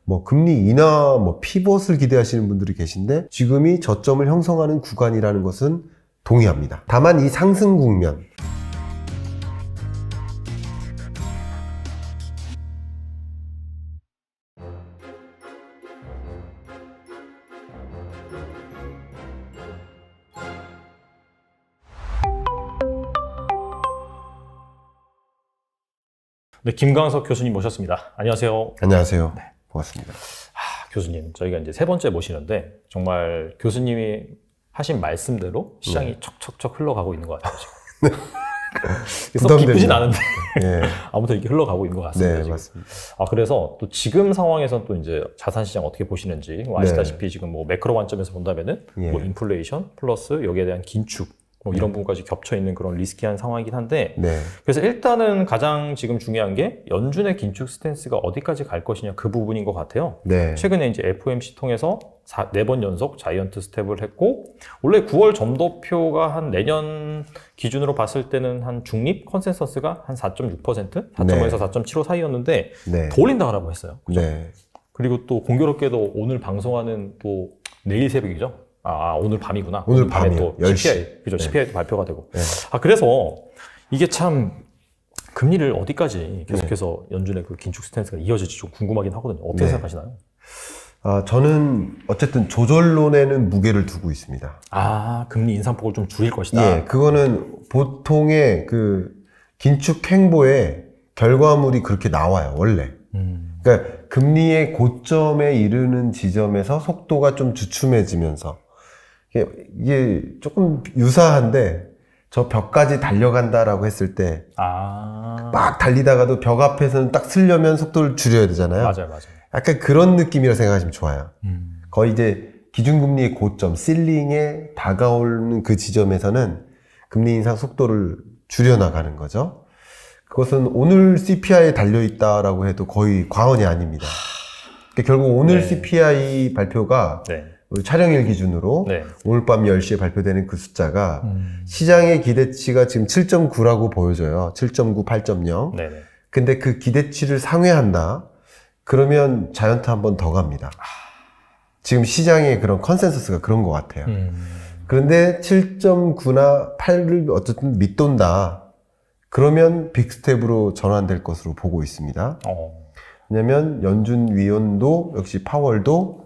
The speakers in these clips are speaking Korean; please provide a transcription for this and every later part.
뭐 금리 인하, 뭐 피벗을 기대하시는 분들이 계신데 지금이 저점을 형성하는 구간이라는 것은 동의합니다. 다만 이 상승 국면, 네, 김광석 교수님 모셨습니다. 안녕하세요. 안녕하세요. 네. 반갑습니다. 교수님, 저희가 이제 세 번째 모시는데 정말 교수님이 하신 말씀대로 시장이 척척척 흘러가고 있는 것 같아요. 지금. 썩 기쁘진 않은데 네. 아무튼 이렇게 흘러가고 있는 것 같습니다. 네, 지금. 맞습니다. 그래서 또 지금 상황에서는 또 이제 자산 시장 어떻게 보시는지 아시다시피 지금 뭐 매크로 관점에서 본다면은 뭐 인플레이션 플러스 여기에 대한 긴축 뭐 이런 부분까지 겹쳐 있는 그런 리스키한 상황이긴 한데 그래서 일단은 가장 지금 중요한 게 연준의 긴축 스탠스가 어디까지 갈 것이냐 그 부분인 것 같아요. 최근에 이제 FOMC 통해서 4번 연속 자이언트 스텝을 했고 원래 9월 점도표가 한 내년 기준으로 봤을 때는 한 중립 컨센서스가 한 4.6%? 4.5에서 4.75 사이였는데 더 올린다고 했어요. 그죠? 그리고 또 공교롭게도 오늘 방송하는 또 내일 새벽이죠. 오늘 밤이구나. 오늘 밤에 또 CPI, 그죠? CPI도 발표가 되고. 그래서 이게 참 금리를 어디까지 계속해서 연준의 그 긴축 스탠스가 이어질지 좀 궁금하긴 하거든요. 어떻게 생각하시나요? 저는 어쨌든 조절론에는 무게를 두고 있습니다. 금리 인상폭을 좀 줄일 것이다. 그거는 보통의 그 긴축 행보의 결과물이 그렇게 나와요, 원래. 그러니까 금리의 고점에 이르는 지점에서 속도가 좀 주춤해지면서 이게 조금 유사한데 저 벽까지 달려간다라고 했을 때 막 달리다가도 벽 앞에서는 딱 쓰려면 속도를 줄여야 되잖아요. 맞아요. 약간 그런 느낌이라 생각하시면 좋아요. 거의 이제 기준금리의 고점, 실링에 다가오는 그 지점에서는 금리 인상 속도를 줄여나가는 거죠. 그것은 오늘 CPI에 달려있다라고 해도 거의 과언이 아닙니다. 그러니까 결국 오늘 CPI 발표가 촬영일 기준으로 오늘 밤 10시에 발표되는 그 숫자가 시장의 기대치가 지금 7.9라고 보여져요. 7.9, 8.0. 근데 그 기대치를 상회한다? 그러면 자이언트 한 번 더 갑니다. 지금 시장의 그런 컨센서스가 그런 것 같아요. 그런데 7.9나 8을 어쨌든 밑돈다. 그러면 빅스텝으로 전환될 것으로 보고 있습니다. 왜냐면 연준 위원도 역시 파월도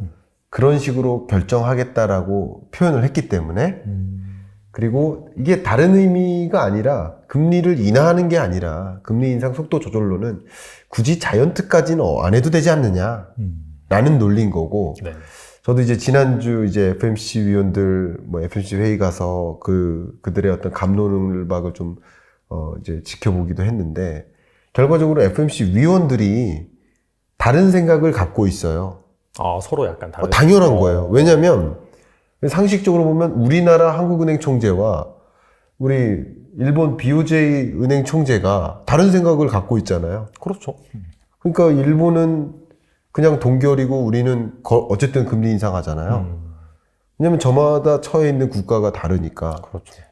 그런 식으로 결정하겠다라고 표현을 했기 때문에 그리고 이게 다른 의미가 아니라 금리를 인하하는 게 아니라 금리 인상 속도 조절로는 굳이 자이언트까지는 안 해도 되지 않느냐 라는 논리인 거고 저도 이제 지난주 이제 FMC 위원들 FMC 회의 가서 그들의 어떤 갑론을박을 좀 이제 지켜보기도 했는데 결과적으로 FMC 위원들이 다른 생각을 갖고 있어요. 서로 약간 다른. 당연한 거예요. 왜냐면 상식적으로 보면 우리나라 한국은행 총재와 우리 일본 BOJ 은행 총재가 다른 생각을 갖고 있잖아요. 그렇죠. 그러니까 일본은 그냥 동결이고 우리는 어쨌든 금리 인상하잖아요. 왜냐면 저마다 처해 있는 국가가 다르니까.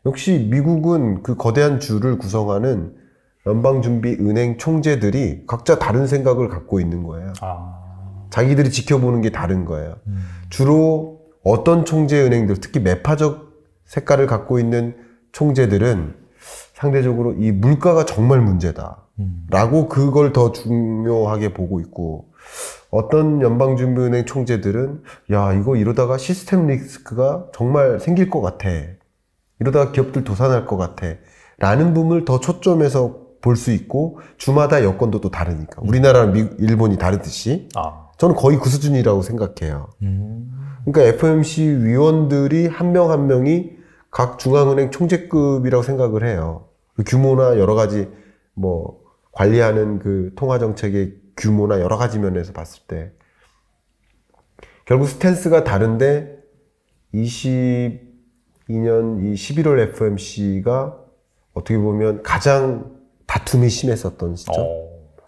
역시 미국은 그 거대한 주를 구성하는 연방준비은행 총재들이 각자 다른 생각을 갖고 있는 거예요. 자기들이 지켜보는 게 다른 거예요. 주로 어떤 총재은행들, 특히 매파적 색깔을 갖고 있는 총재들은 상대적으로 이 물가가 정말 문제다 라고 그걸 더 중요하게 보고 있고 어떤 연방준비은행 총재들은 이거 이러다가 시스템 리스크가 정말 생길 것 같아. 이러다가 기업들 도산할 것 같아. 라는 부분을 더 초점에서 볼 수 있고 주마다 여건도 또 다르니까. 우리나라랑 일본이 다르듯이 저는 거의 그 수준이라고 생각해요. 그러니까 FOMC 위원들이 한 명 한 명이 각 중앙은행 총재급이라고 생각을 해요. 그 규모나 여러 가지 관리하는 그 통화정책의 규모나 여러 가지 면에서 봤을 때 결국 스탠스가 다른데 22년 이 11월 FOMC가 어떻게 보면 가장 다툼이 심했었던 시점.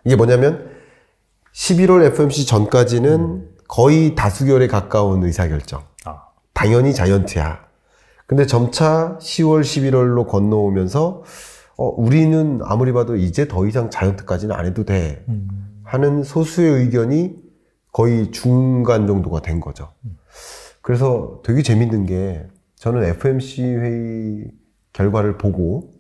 이게 뭐냐면 11월 FOMC 전까지는 거의 다수결에 가까운 의사결정. 당연히 자이언트야. 근데 점차 10월, 11월로 건너오면서 우리는 아무리 봐도 이제 더 이상 자이언트까지는 안 해도 돼 하는 소수의 의견이 거의 중간 정도가 된 거죠. 그래서 되게 재밌는 게 저는 FOMC 회의 결과를 보고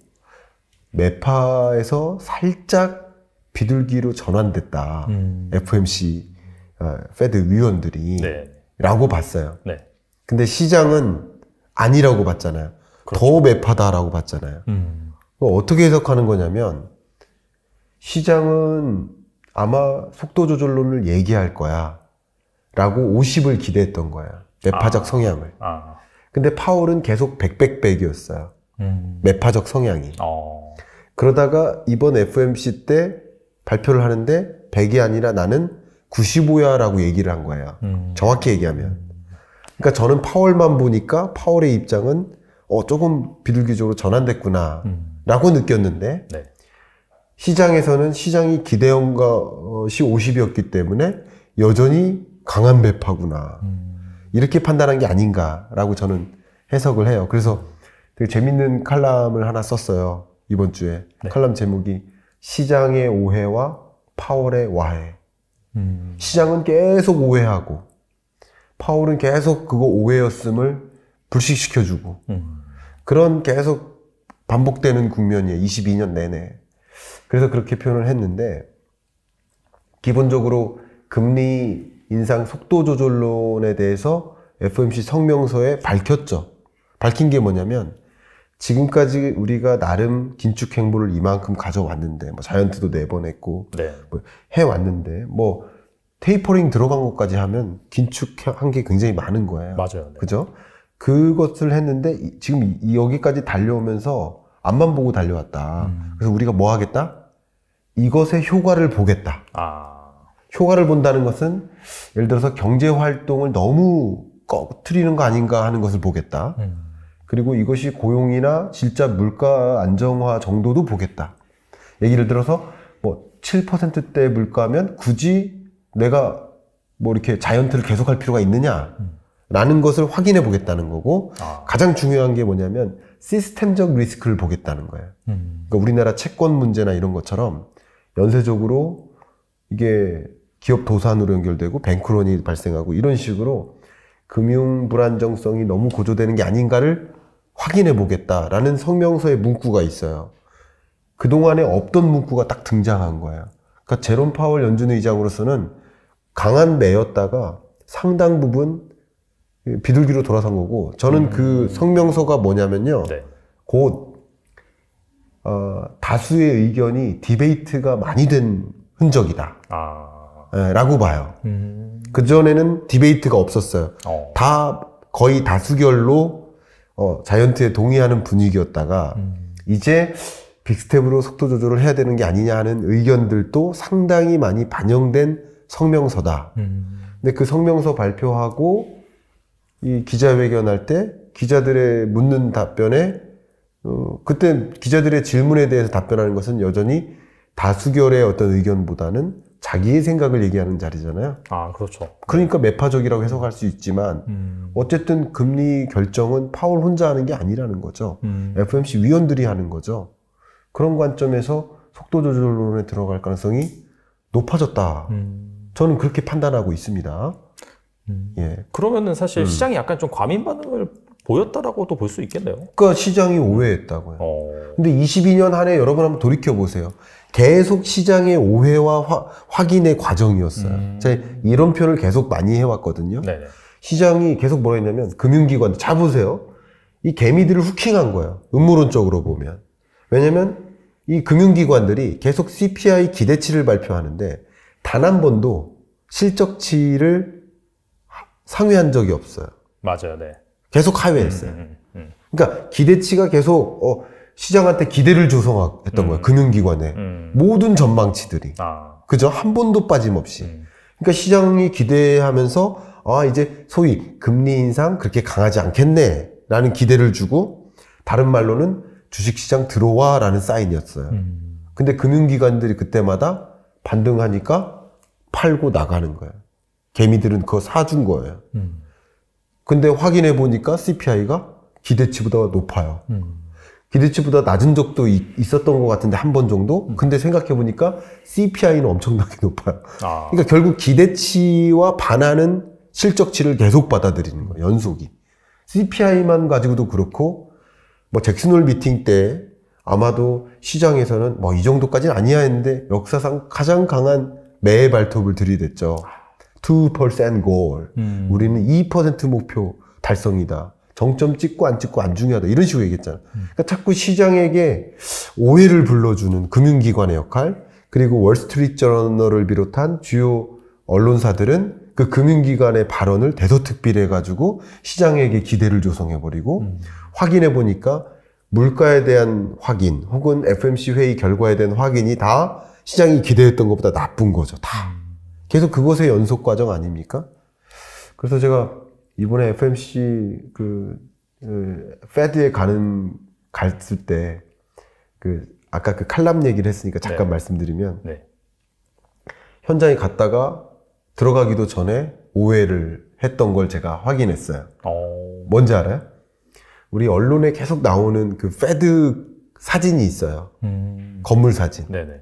매파에서 살짝 비둘기로 전환됐다. FOMC 페드 위원들이 네. 라고 봤어요. 네. 근데 시장은 아니라고 봤잖아요. 그렇죠. 더 매파다라고 봤잖아요. 어떻게 해석하는 거냐면 시장은 아마 속도 조절론을 얘기할 거야 라고 50을 기대했던 거예요. 매파적 성향을. 근데 파월은 계속 100이었어요. 매파적 성향이. 그러다가 이번 FOMC 때 발표를 하는데 100이 아니라 나는 95야 라고 얘기를 한 거예요. 정확히 얘기하면. 그러니까 저는 파월만 보니까 파월의 입장은 조금 비둘기적으로 전환됐구나 라고 느꼈는데 네. 시장에서는 시장이 기대한 것이 50이었기 때문에 여전히 강한 매파구나 이렇게 판단한 게 아닌가라고 저는 해석을 해요. 그래서 되게 재밌는 칼럼을 하나 썼어요. 이번 주에. 네. 칼럼 제목이 시장의 오해와 파월의 와해. 시장은 계속 오해하고 파월은 계속 그거 오해였음을 불식시켜주고 그런 계속 반복되는 국면이에요. 22년 내내. 그래서 그렇게 표현을 했는데 기본적으로 금리 인상 속도 조절론에 대해서 FOMC 성명서에 밝혔죠. 밝힌 게 뭐냐면 지금까지 우리가 나름 긴축 행보를 이만큼 가져왔는데 뭐 자이언트도 4번 했고 네. 뭐 해왔는데 뭐 테이퍼링 들어간 것까지 하면 긴축한 게 굉장히 많은 거예요. 맞아요. 네. 그죠? 그것을 했는데 지금 여기까지 달려오면서 앞만 보고 달려왔다. 그래서 우리가 뭐 하겠다? 이것의 효과를 보겠다. 효과를 본다는 것은 예를 들어서 경제 활동을 너무 꺼트리는 거 아닌가 하는 것을 보겠다. 그리고 이것이 고용이나 진짜 물가 안정화 정도도 보겠다. 예를 들어서 뭐 7%대 물가면 굳이 내가 뭐 이렇게 자이언트를 계속할 필요가 있느냐 라는 것을 확인해 보겠다는 거고 가장 중요한 게 뭐냐면 시스템적 리스크를 보겠다는 거예요. 그러니까 우리나라 채권 문제나 이런 것처럼 연쇄적으로 이게 기업 도산으로 연결되고 뱅크런이 발생하고 이런 식으로 금융 불안정성이 너무 고조되는 게 아닌가를 확인해 보겠다라는 성명서의 문구가 있어요. 그동안에 없던 문구가 딱 등장한 거예요. 그러니까 제롬 파월 연준 의장으로서는 강한 매였다가 상당 부분 비둘기로 돌아선 거고 저는 그 성명서가 뭐냐면요. 네. 곧 다수의 의견이 디베이트가 많이 된 흔적이다. 라고 봐요. 그전에는 디베이트가 없었어요. 다 거의 다수결로 자이언트에 동의하는 분위기였다가 이제 빅스텝으로 속도 조절을 해야 되는 게 아니냐 하는 의견들도 상당히 많이 반영된 성명서다. 근데 그 성명서 발표하고 이 기자회견할 때 기자들의 묻는 답변에 그때 기자들의 질문에 대해서 답변하는 것은 여전히 다수결의 어떤 의견보다는 자기의 생각을 얘기하는 자리잖아요. 그렇죠. 그러니까 매파적이라고 해석할 수 있지만 어쨌든 금리 결정은 파월 혼자 하는 게 아니라는 거죠. FOMC 위원들이 하는 거죠. 그런 관점에서 속도 조절론에 들어갈 가능성이 높아졌다. 저는 그렇게 판단하고 있습니다. 예. 그러면은 사실 시장이 약간 좀 과민 반응을 보였다라고도 볼 수 있겠네요. 그러니까 시장이 오해했다고요. 근데 22년 한 해 여러분 한번 돌이켜 보세요. 계속 시장의 오해와 확인의 과정이었어요. 제가 이런 표현을 계속 많이 해왔거든요. 네네. 시장이 계속 뭐라 했냐면 금융기관 잘 보세요. 이 개미들을 후킹한 거예요. 음모론적으로 보면. 왜냐면 이 금융기관들이 계속 CPI 기대치를 발표하는데 단 한 번도 실적치를 상회한 적이 없어요. 맞아요. 네. 계속 하회했어요. 그러니까 기대치가 계속 시장한테 기대를 조성했던 거예요. 금융기관의 모든 전망치들이. 그죠? 한 번도 빠짐없이. 그러니까 시장이 기대하면서 이제 소위 금리 인상 그렇게 강하지 않겠네 라는 기대를 주고 다른 말로는 주식시장 들어와 라는 사인이었어요. 근데 금융기관들이 그때마다 반등하니까 팔고 나가는 거예요. 개미들은 그거 사준 거예요. 근데 확인해 보니까 CPI가 기대치보다 높아요. 기대치보다 낮은 적도 있었던 것 같은데 한 번 정도? 근데 생각해보니까 CPI는 엄청나게 높아요. 그러니까 결국 기대치와 반하는 실적치를 계속 받아들이는 거예요. 연속이. CPI만 가지고도 그렇고 뭐 잭슨홀 미팅 때 아마도 시장에서는 뭐 이 정도까지는 아니야 했는데 역사상 가장 강한 매의 발톱을 들이댔죠. 2% goal. 우리는 2% 목표 달성이다. 정점 찍고 안 찍고 안 중요하다. 이런 식으로 얘기했잖아. 그러니까 자꾸 시장에게 오해를 불러주는 금융기관의 역할, 그리고 월스트리트 저널을 비롯한 주요 언론사들은 그 금융기관의 발언을 대서특필해가지고 시장에게 기대를 조성해버리고 확인해보니까 물가에 대한 확인 혹은 FMC 회의 결과에 대한 확인이 다 시장이 기대했던 것보다 나쁜 거죠. 다. 계속 그것의 연속 과정 아닙니까? 그래서 제가 이번에 FMC 페드에 갔을 때 아까 그 칼럼 얘기를 했으니까 잠깐 말씀드리면 현장에 갔다가 들어가기도 전에 오해를 했던 걸 제가 확인했어요. 뭔지 알아요? 우리 언론에 계속 나오는 그 페드 사진이 있어요. 건물 사진. 네네.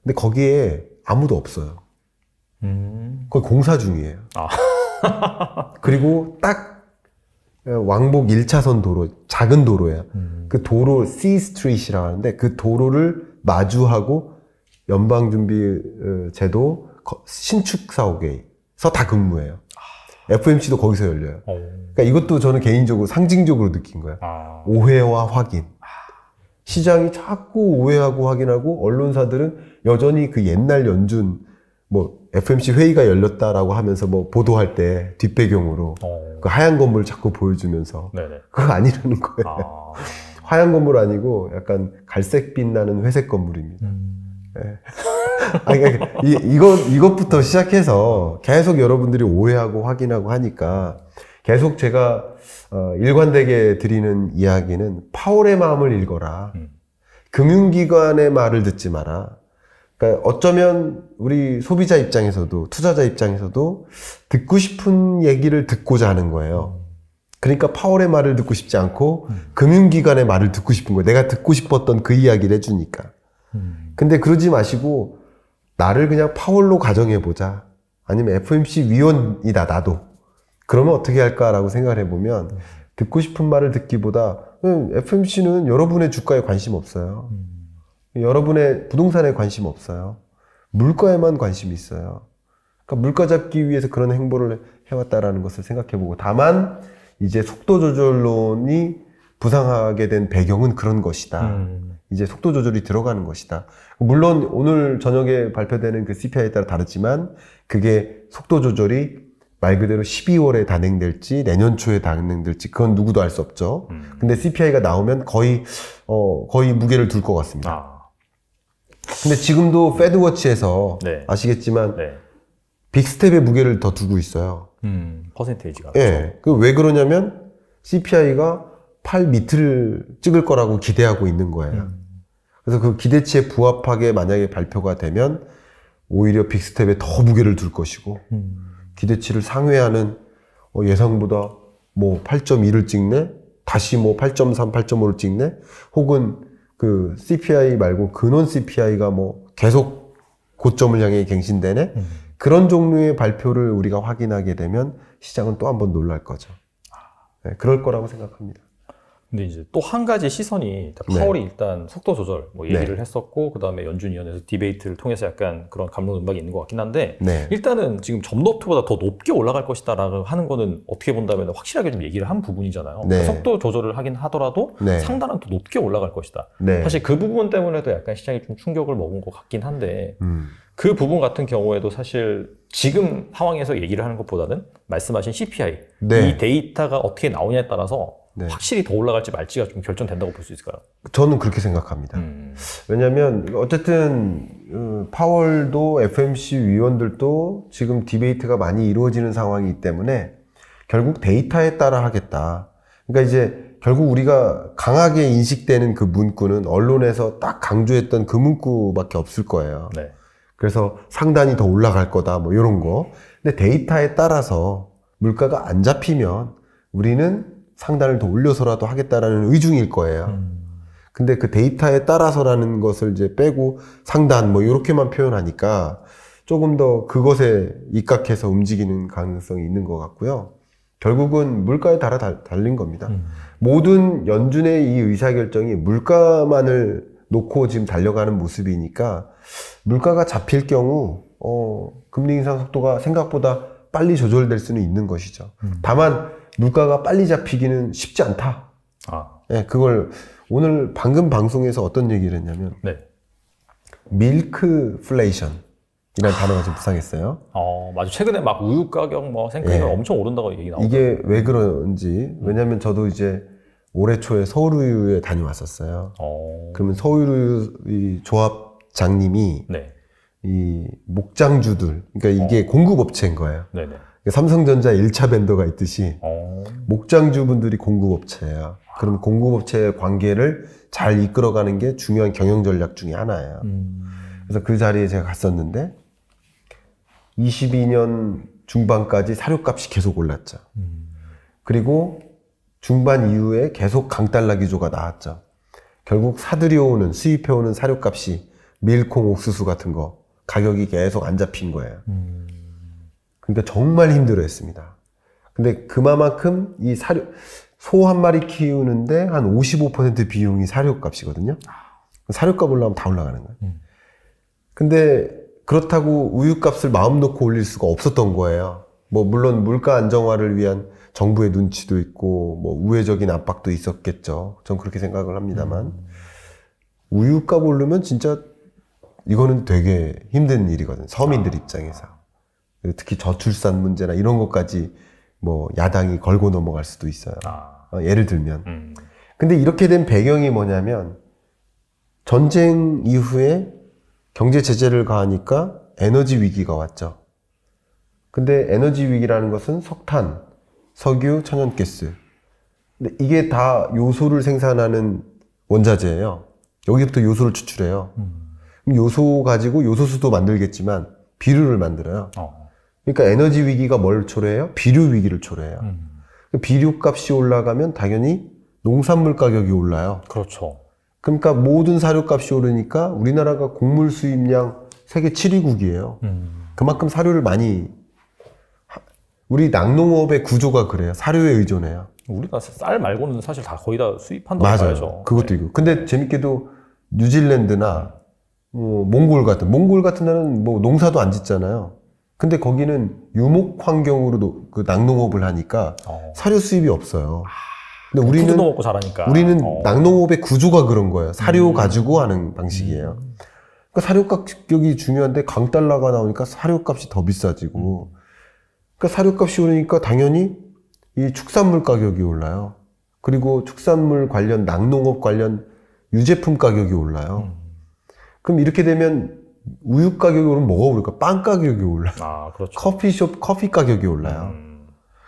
근데 거기에 아무도 없어요. 거기 공사 중이에요. 그리고 딱 왕복 1차선 도로, 작은 도로예요. 그 도로 C 스트리트라고 하는데 그 도로를 마주하고 연방준비제도 신축사옥에서 다 근무해요. FMC도 거기서 열려요. 그러니까 이것도 저는 개인적으로 상징적으로 느낀 거예요. 오해와 확인. 시장이 자꾸 오해하고 확인하고 언론사들은 여전히 그 옛날 연준 뭐 FMC 회의가 열렸다라고 하면서 뭐 보도할 때 뒷배경으로 그 하얀 건물을 자꾸 보여주면서 그거 아니라는 거예요. 하얀 건물 아니고 약간 갈색빛 나는 회색 건물입니다. 네. 아니, 그러니까 이것부터 시작해서 계속 여러분들이 오해하고 확인하고 하니까 계속 제가 일관되게 드리는 이야기는 파월의 마음을 읽어라. 금융기관의 말을 듣지 마라. 그러니까 어쩌면 우리 소비자 입장에서도 투자자 입장에서도 듣고 싶은 얘기를 듣고자 하는 거예요. 그러니까 파월의 말을 듣고 싶지 않고 금융기관의 말을 듣고 싶은 거예요. 내가 듣고 싶었던 그 이야기를 해주니까. 근데 그러지 마시고 나를 그냥 파월로 가정해보자. 아니면 FMC 위원이다 나도. 그러면 어떻게 할까라고 생각을 해보면 듣고 싶은 말을 듣기보다 FMC는 여러분의 주가에 관심 없어요. 여러분의 부동산에 관심 없어요. 물가에만 관심이 있어요. 그러니까 물가 잡기 위해서 그런 행보를 해왔다라는 것을 생각해보고 다만 이제 속도 조절론이 부상하게 된 배경은 그런 것이다. 이제 속도 조절이 들어가는 것이다. 물론 오늘 저녁에 발표되는 그 CPI에 따라 다르지만 그게 속도 조절이 말 그대로 12월에 단행될지 내년 초에 단행될지 그건 누구도 알 수 없죠. 근데 CPI가 나오면 거의 무게를 둘 것 같습니다. 근데 지금도 페드워치에서 아시겠지만 빅스텝의 무게를 더 두고 있어요. 퍼센테이지가. 예. 그 왜 그러냐면 CPI가 8 밑을 찍을 거라고 기대하고 있는 거예요. 그래서 그 기대치에 부합하게 만약에 발표가 되면 오히려 빅스텝에 더 무게를 둘 것이고 기대치를 상회하는 예상보다 뭐 8.2를 찍네? 다시 뭐 8.3, 8.5를 찍네? 혹은 그 CPI 말고 근원 CPI가 뭐 계속 고점을 향해 갱신되네? 그런 종류의 발표를 우리가 확인하게 되면 시장은 또 한 번 놀랄 거죠. 네, 그럴 거라고 생각합니다. 근데 이제 또 한 가지 시선이 파월이 일단 속도 조절 뭐 얘기를 했었고 그 다음에 연준위원회에서 디베이트를 통해서 약간 그런 감론 음박이 있는 것 같긴 한데 일단은 지금 점노트보다 더 높게 올라갈 것이다 라고 하는 거는 어떻게 본다면 확실하게 좀 얘기를 한 부분이잖아요. 그러니까 속도 조절을 하긴 하더라도 상단은 더 높게 올라갈 것이다. 사실 그 부분 때문에도 약간 시장이 좀 충격을 먹은 것 같긴 한데 그 부분 같은 경우에도 사실 지금 상황에서 얘기를 하는 것보다는 말씀하신 CPI 이 데이터가 어떻게 나오냐에 따라서 확실히 더 올라갈지 말지가 좀 결정된다고 볼 수 있을까요? 저는 그렇게 생각합니다. 왜냐하면 어쨌든 파월도 FMC 위원들도 지금 디베이트가 많이 이루어지는 상황이기 때문에 결국 데이터에 따라 하겠다. 그러니까 이제 결국 우리가 강하게 인식되는 그 문구는 언론에서 딱 강조했던 그 문구밖에 없을 거예요. 그래서 상단이 더 올라갈 거다 뭐 이런 거. 근데 데이터에 따라서 물가가 안 잡히면 우리는 상단을 더 올려서라도 하겠다라는 의중일 거예요. 근데 그 데이터에 따라서라는 것을 이제 빼고 상단 뭐 이렇게만 표현하니까 조금 더 그것에 입각해서 움직이는 가능성이 있는 것 같고요. 결국은 물가에 따라 달린 겁니다. 모든 연준의 이 의사결정이 물가만을 놓고 지금 달려가는 모습이니까 물가가 잡힐 경우 금리 인상 속도가 생각보다 빨리 조절될 수는 있는 것이죠. 다만 물가가 빨리 잡히기는 쉽지 않다. 네, 그걸 오늘 방금 방송에서 어떤 얘기를 했냐면 네. 밀크플레이션 이라는 단어가 좀 부상했어요. 맞아. 최근에 막 우유 가격, 뭐 생가격 엄청 오른다고 얘기 나오고. 이게 왜 그런지, 왜냐면 저도 이제 올해 초에 서울우유에 다녀왔었어요. 그러면 서울우유 조합장님이 네. 이 목장주들, 그러니까 이게 공급업체인 거예요. 네네. 삼성전자 1차 벤더가 있듯이 목장주분들이 공급업체예요. 그럼 공급업체의 관계를 잘 이끌어가는 게 중요한 경영 전략 중에 하나예요. 그래서 그 자리에 제가 갔었는데 22년 중반까지 사료값이 계속 올랐죠. 그리고 중반 이후에 계속 강달러 기조가 나왔죠. 결국 사들여오는, 수입해오는 사료값이 밀콩, 옥수수 같은 거 가격이 계속 안 잡힌 거예요. 그러니까 정말 힘들어했습니다. 근데 그만큼 이 소 한 마리 키우는데 한 55% 비용이 사료값이거든요. 사료값 올라가면 다 올라가는 거예요. 근데 그렇다고 우유값을 마음 놓고 올릴 수가 없었던 거예요. 뭐 물론 물가 안정화를 위한 정부의 눈치도 있고 뭐 우회적인 압박도 있었겠죠. 전 그렇게 생각을 합니다만 우유값 오르면 진짜 이거는 되게 힘든 일이거든요. 서민들 입장에서. 특히 저출산 문제나 이런 것까지 뭐 야당이 걸고 넘어갈 수도 있어요. 예를 들면. 근데 이렇게 된 배경이 뭐냐면 전쟁 이후에 경제 제재를 가하니까 에너지 위기가 왔죠. 근데 에너지 위기라는 것은 석탄, 석유, 천연가스. 근데 이게 다 요소를 생산하는 원자재예요. 여기부터 요소를 추출해요. 그럼 요소 가지고 요소수도 만들겠지만 비료를 만들어요. 그러니까 에너지 위기가 뭘 초래해요? 비료 위기를 초래해요. 비료 값이 올라가면 당연히 농산물 가격이 올라요. 그렇죠. 그러니까 모든 사료 값이 오르니까 우리나라가 곡물 수입량 세계 7위국이에요. 그만큼 사료를 많이, 우리 낙농업의 구조가 그래요. 사료에 의존해요. 우리가 쌀 말고는 사실 다 거의 다 수입한다고 맞아요. 봐야죠. 그것도 있고. 근데 재밌게도 뉴질랜드나 몽골 같은 나라는 뭐 농사도 안 짓잖아요. 근데 거기는 유목 환경으로 그 낙농업을 하니까 사료 수입이 없어요. 근데 우리는 먹고 자라니까. 우리는 낙농업의 구조가 그런 거예요. 사료 가지고 하는 방식이에요. 그러니까 사료 가격이 중요한데 강달러가 나오니까 사료 값이 더 비싸지고. 그러니까 사료 값이 오르니까 당연히 이 축산물 가격이 올라요. 그리고 축산물 관련 낙농업 관련 유제품 가격이 올라요. 그럼 이렇게 되면 우유 가격이 오르면 뭐가 오를까? 빵 가격이 올라요. 그렇죠. 커피숍 커피 가격이 올라요.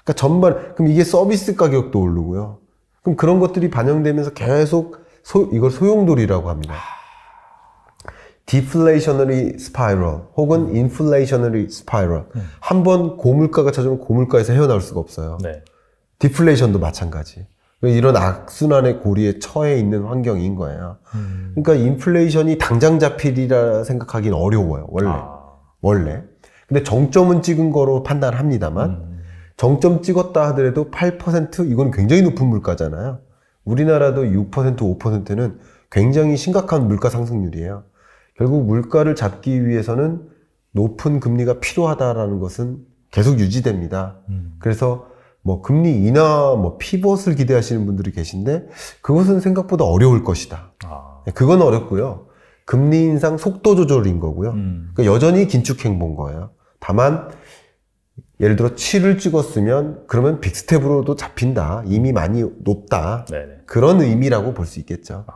그러니까 전반, 그럼 이게 서비스 가격도 오르고요. 그럼 그런 것들이 반영되면서 계속 이걸 소용돌이라고 합니다. Deflationary spiral 혹은 Inflationary spiral. 한번 고물가가 찾아오면 고물가에서 헤어나올 수가 없어요. 네. 디플레이션도 마찬가지. 이런 악순환의 고리에 처해 있는 환경인 거예요. 그러니까 인플레이션이 당장 잡히리라 생각하기는 어려워요. 원래. 근데 정점은 찍은 거로 판단합니다만 정점 찍었다 하더라도 8% 이건 굉장히 높은 물가잖아요. 우리나라도 6%, 5%는 굉장히 심각한 물가 상승률이에요. 결국 물가를 잡기 위해서는 높은 금리가 필요하다라는 것은 계속 유지됩니다. 그래서 뭐 금리 인하, 뭐 피벗을 기대하시는 분들이 계신데 그것은 생각보다 어려울 것이다. 그건 어렵고요. 금리 인상 속도 조절인 거고요. 그러니까 여전히 긴축 행보인 거예요. 다만 예를 들어 7을 찍었으면 그러면 빅스텝으로도 잡힌다. 이미 많이 높다. 네네. 그런 의미라고 볼 수 있겠죠.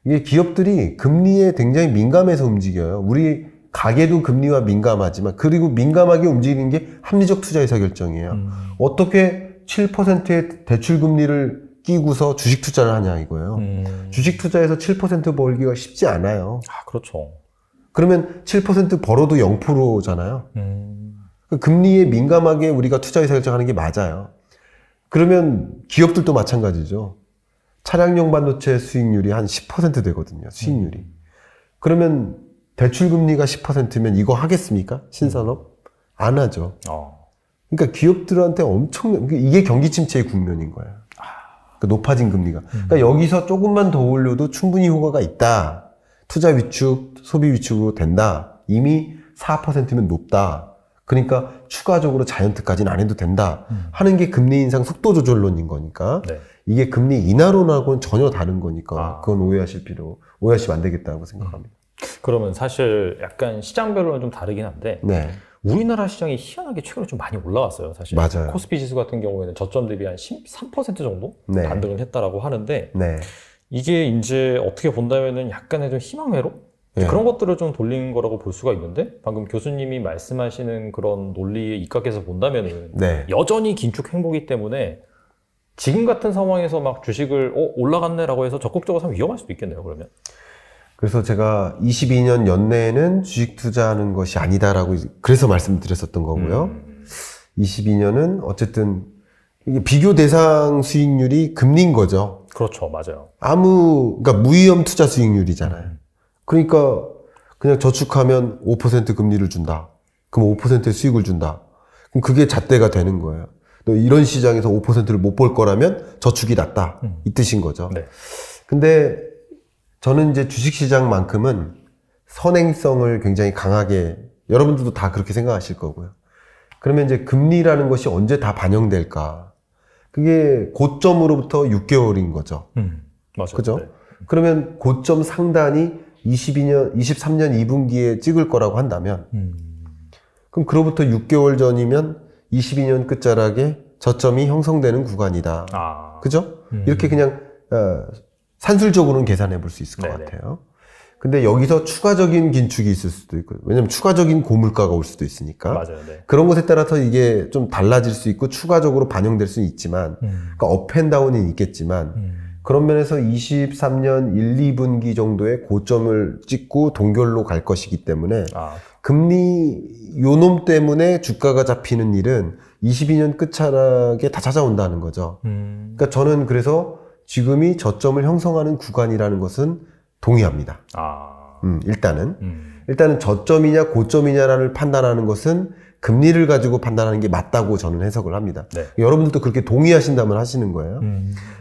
이게 기업들이 금리에 굉장히 민감해서 움직여요. 우리 가계도 금리와 민감하지만 그리고 민감하게 움직이는 게 합리적 투자 의사결정이에요. 어떻게 7%의 대출 금리를 끼고서 주식 투자를 하냐 이거예요. 주식 투자에서 7% 벌기가 쉽지 않아요. 그렇죠. 그러면 7% 벌어도 0%잖아요. 금리에 민감하게 우리가 투자 의사결정하는 게 맞아요. 그러면 기업들도 마찬가지죠. 차량용 반도체 수익률이 한 10% 되거든요. 수익률이. 그러면 대출금리가 10%면 이거 하겠습니까? 신산업? 안 하죠. 그러니까 기업들한테 이게 경기 침체의 국면인 거예요. 그러니까 높아진 금리가. 그러니까 여기서 조금만 더 올려도 충분히 효과가 있다. 투자 위축, 소비 위축으로 된다. 이미 4%면 높다. 그러니까 추가적으로 자이언트까지는 안 해도 된다. 하는 게 금리 인상 속도 조절론인 거니까. 네. 이게 금리 인하론하고는 전혀 다른 거니까 그건 오해하시면 안 되겠다고 생각합니다. 그러면 사실 약간 시장별로는 좀 다르긴 한데 네. 우리나라 시장이 희한하게 최근에 좀 많이 올라왔어요. 사실 맞아요. 코스피 지수 같은 경우에는 저점 대비 한 13% 정도 네. 반등을 했다라고 하는데 네. 이게 이제 어떻게 본다면은 약간의 좀 희망회로 네. 그런 것들을 좀 돌린 거라고 볼 수가 있는데 방금 교수님이 말씀하시는 그런 논리에 입각해서 본다면은 네. 여전히 긴축 행보기 때문에 지금 같은 상황에서 막 주식을 올라갔네라고 해서 적극적으로 사면 위험할 수도 있겠네요. 그러면. 그래서 제가 22년 연내에는 주식 투자하는 것이 아니다라고 그래서 말씀드렸었던 거고요. 22년은 어쨌든 이게 비교 대상 수익률이 금리인 거죠. 그렇죠. 맞아요. 그러니까 무위험 투자 수익률이잖아요. 그러니까 그냥 저축하면 5% 금리를 준다. 그럼 5%의 수익을 준다. 그럼 그게 잣대가 되는 거예요. 또 이런 시장에서 5%를 못 볼 거라면 저축이 낫다. 이 뜻인 거죠. 네. 근데 저는 이제 주식시장만큼은 선행성을 굉장히 강하게, 여러분들도 다 그렇게 생각하실 거고요. 그러면 이제 금리라는 것이 언제 다 반영될까? 그게 고점으로부터 6개월인 거죠. 맞아요. 그죠? 네. 그러면 고점 상단이 23년 2분기에 찍을 거라고 한다면, 그럼 그로부터 6개월 전이면 22년 끝자락에 저점이 형성되는 구간이다. 그죠? 이렇게 그냥, 산술적으로는 계산해 볼 수 있을 것 같아요. 근데 여기서 추가적인 긴축이 있을 수도 있고, 왜냐면 추가적인 고물가가 올 수도 있으니까. 맞아요. 네. 그런 것에 따라서 이게 좀 달라질 수 있고, 추가적으로 반영될 수는 있지만, 그러니까 업앤다운이 있겠지만, 그런 면에서 23년 1, 2분기 정도의 고점을 찍고 동결로 갈 것이기 때문에, 금리 요놈 때문에 주가가 잡히는 일은 22년 끝자락에 다 찾아온다는 거죠. 그러니까 저는 그래서 지금이 저점을 형성하는 구간이라는 것은 동의합니다. 일단은 저점이냐 고점이냐를 판단하는 것은 금리를 가지고 판단하는 게 맞다고 저는 해석을 합니다. 네. 여러분들도 그렇게 동의하신다면 하시는 거예요.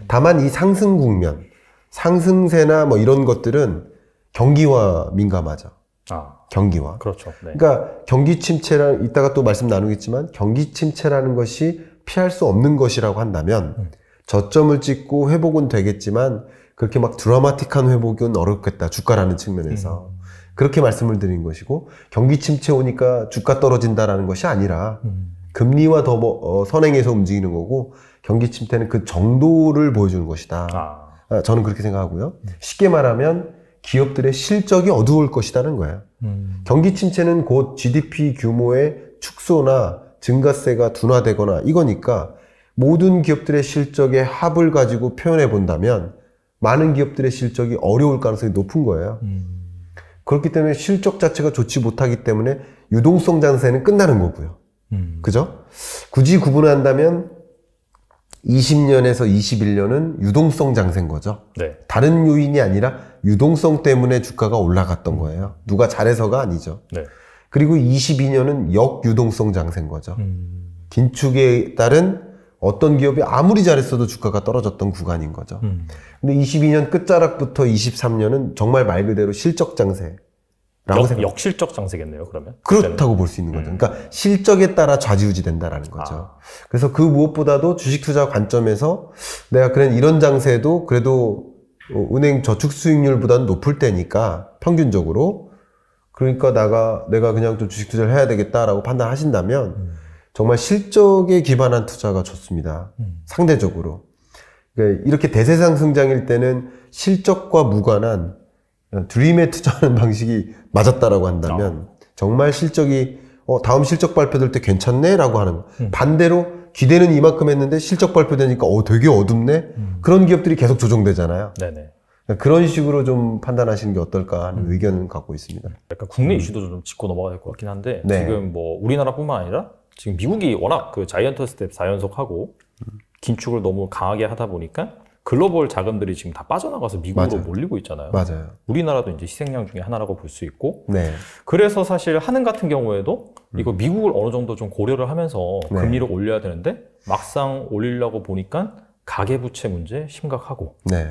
다만 이 상승 국면, 상승세나 뭐 이런 것들은 경기와 민감하죠. 경기와. 그렇죠. 네. 그러니까 경기 침체랑 이따가 또 말씀 나누겠지만 경기 침체라는 것이 피할 수 없는 것이라고 한다면 저점을 찍고 회복은 되겠지만 그렇게 막 드라마틱한 회복은 어렵겠다. 주가라는 측면에서. 그렇게 말씀을 드린 것이고 경기 침체 오니까 주가 떨어진다라는 것이 아니라 금리와 더 선행해서 움직이는 거고 경기 침체는 그 정도를 보여주는 것이다. 저는 그렇게 생각하고요. 쉽게 말하면 기업들의 실적이 어두울 것이라는 거예요. 경기 침체는 곧 GDP 규모의 축소나 증가세가 둔화되거나 이거니까 모든 기업들의 실적의 합을 가지고 표현해 본다면 많은 기업들의 실적이 어려울 가능성이 높은 거예요. 그렇기 때문에 실적 자체가 좋지 못하기 때문에 유동성 장세는 끝나는 거고요. 그죠? 굳이 구분한다면 20년에서 21년은 유동성 장세인 거죠. 네. 다른 요인이 아니라 유동성 때문에 주가가 올라갔던 거예요. 누가 잘해서가 아니죠. 네. 그리고 22년은 역유동성 장세인 거죠. 긴축에 따른 어떤 기업이 아무리 잘했어도 주가가 떨어졌던 구간인 거죠. 근데 22년 끝자락부터 23년은 정말 말 그대로 실적 장세라고 생각합니다. 역실적 장세겠네요, 그러면? 그렇다고 볼 수 있는 거죠. 그러니까 실적에 따라 좌지우지 된다라는 거죠. 그래서 그 무엇보다도 주식 투자 관점에서 내가 그런 이런 장세도 그래도 은행 저축 수익률보다는 높을 때니까 평균적으로 그러니까 내가 그냥 좀 주식 투자를 해야 되겠다라고 판단하신다면 정말 실적에 기반한 투자가 좋습니다. 상대적으로. 그러니까 이렇게 대세상승장일 때는 실적과 무관한 드림에 투자하는 방식이 맞았다라고 한다면 정말 실적이 다음 실적 발표될 때 괜찮네? 라고 하는 반대로 기대는 이만큼 했는데 실적 발표되니까 되게 어둡네? 그런 기업들이 계속 조정되잖아요. 네네. 그러니까 그런 식으로 좀 판단하시는 게 어떨까 하는 의견을 갖고 있습니다. 약간 국내 이슈도 좀 짚고 넘어가야 될 것 같긴 한데 네. 지금 뭐 우리나라뿐만 아니라 지금 미국이 워낙 그 자이언트 스텝 4연속하고 긴축을 너무 강하게 하다 보니까 글로벌 자금들이 지금 다 빠져나가서 미국으로 맞아요. 몰리고 있잖아요. 맞아요. 우리나라도 이제 희생양 중에 하나라고 볼 수 있고. 네. 그래서 사실 한은 같은 경우에도 이거 미국을 어느 정도 좀 고려를 하면서 네. 금리를 올려야 되는데 막상 올리려고 보니까 가계부채 문제 심각하고. 네.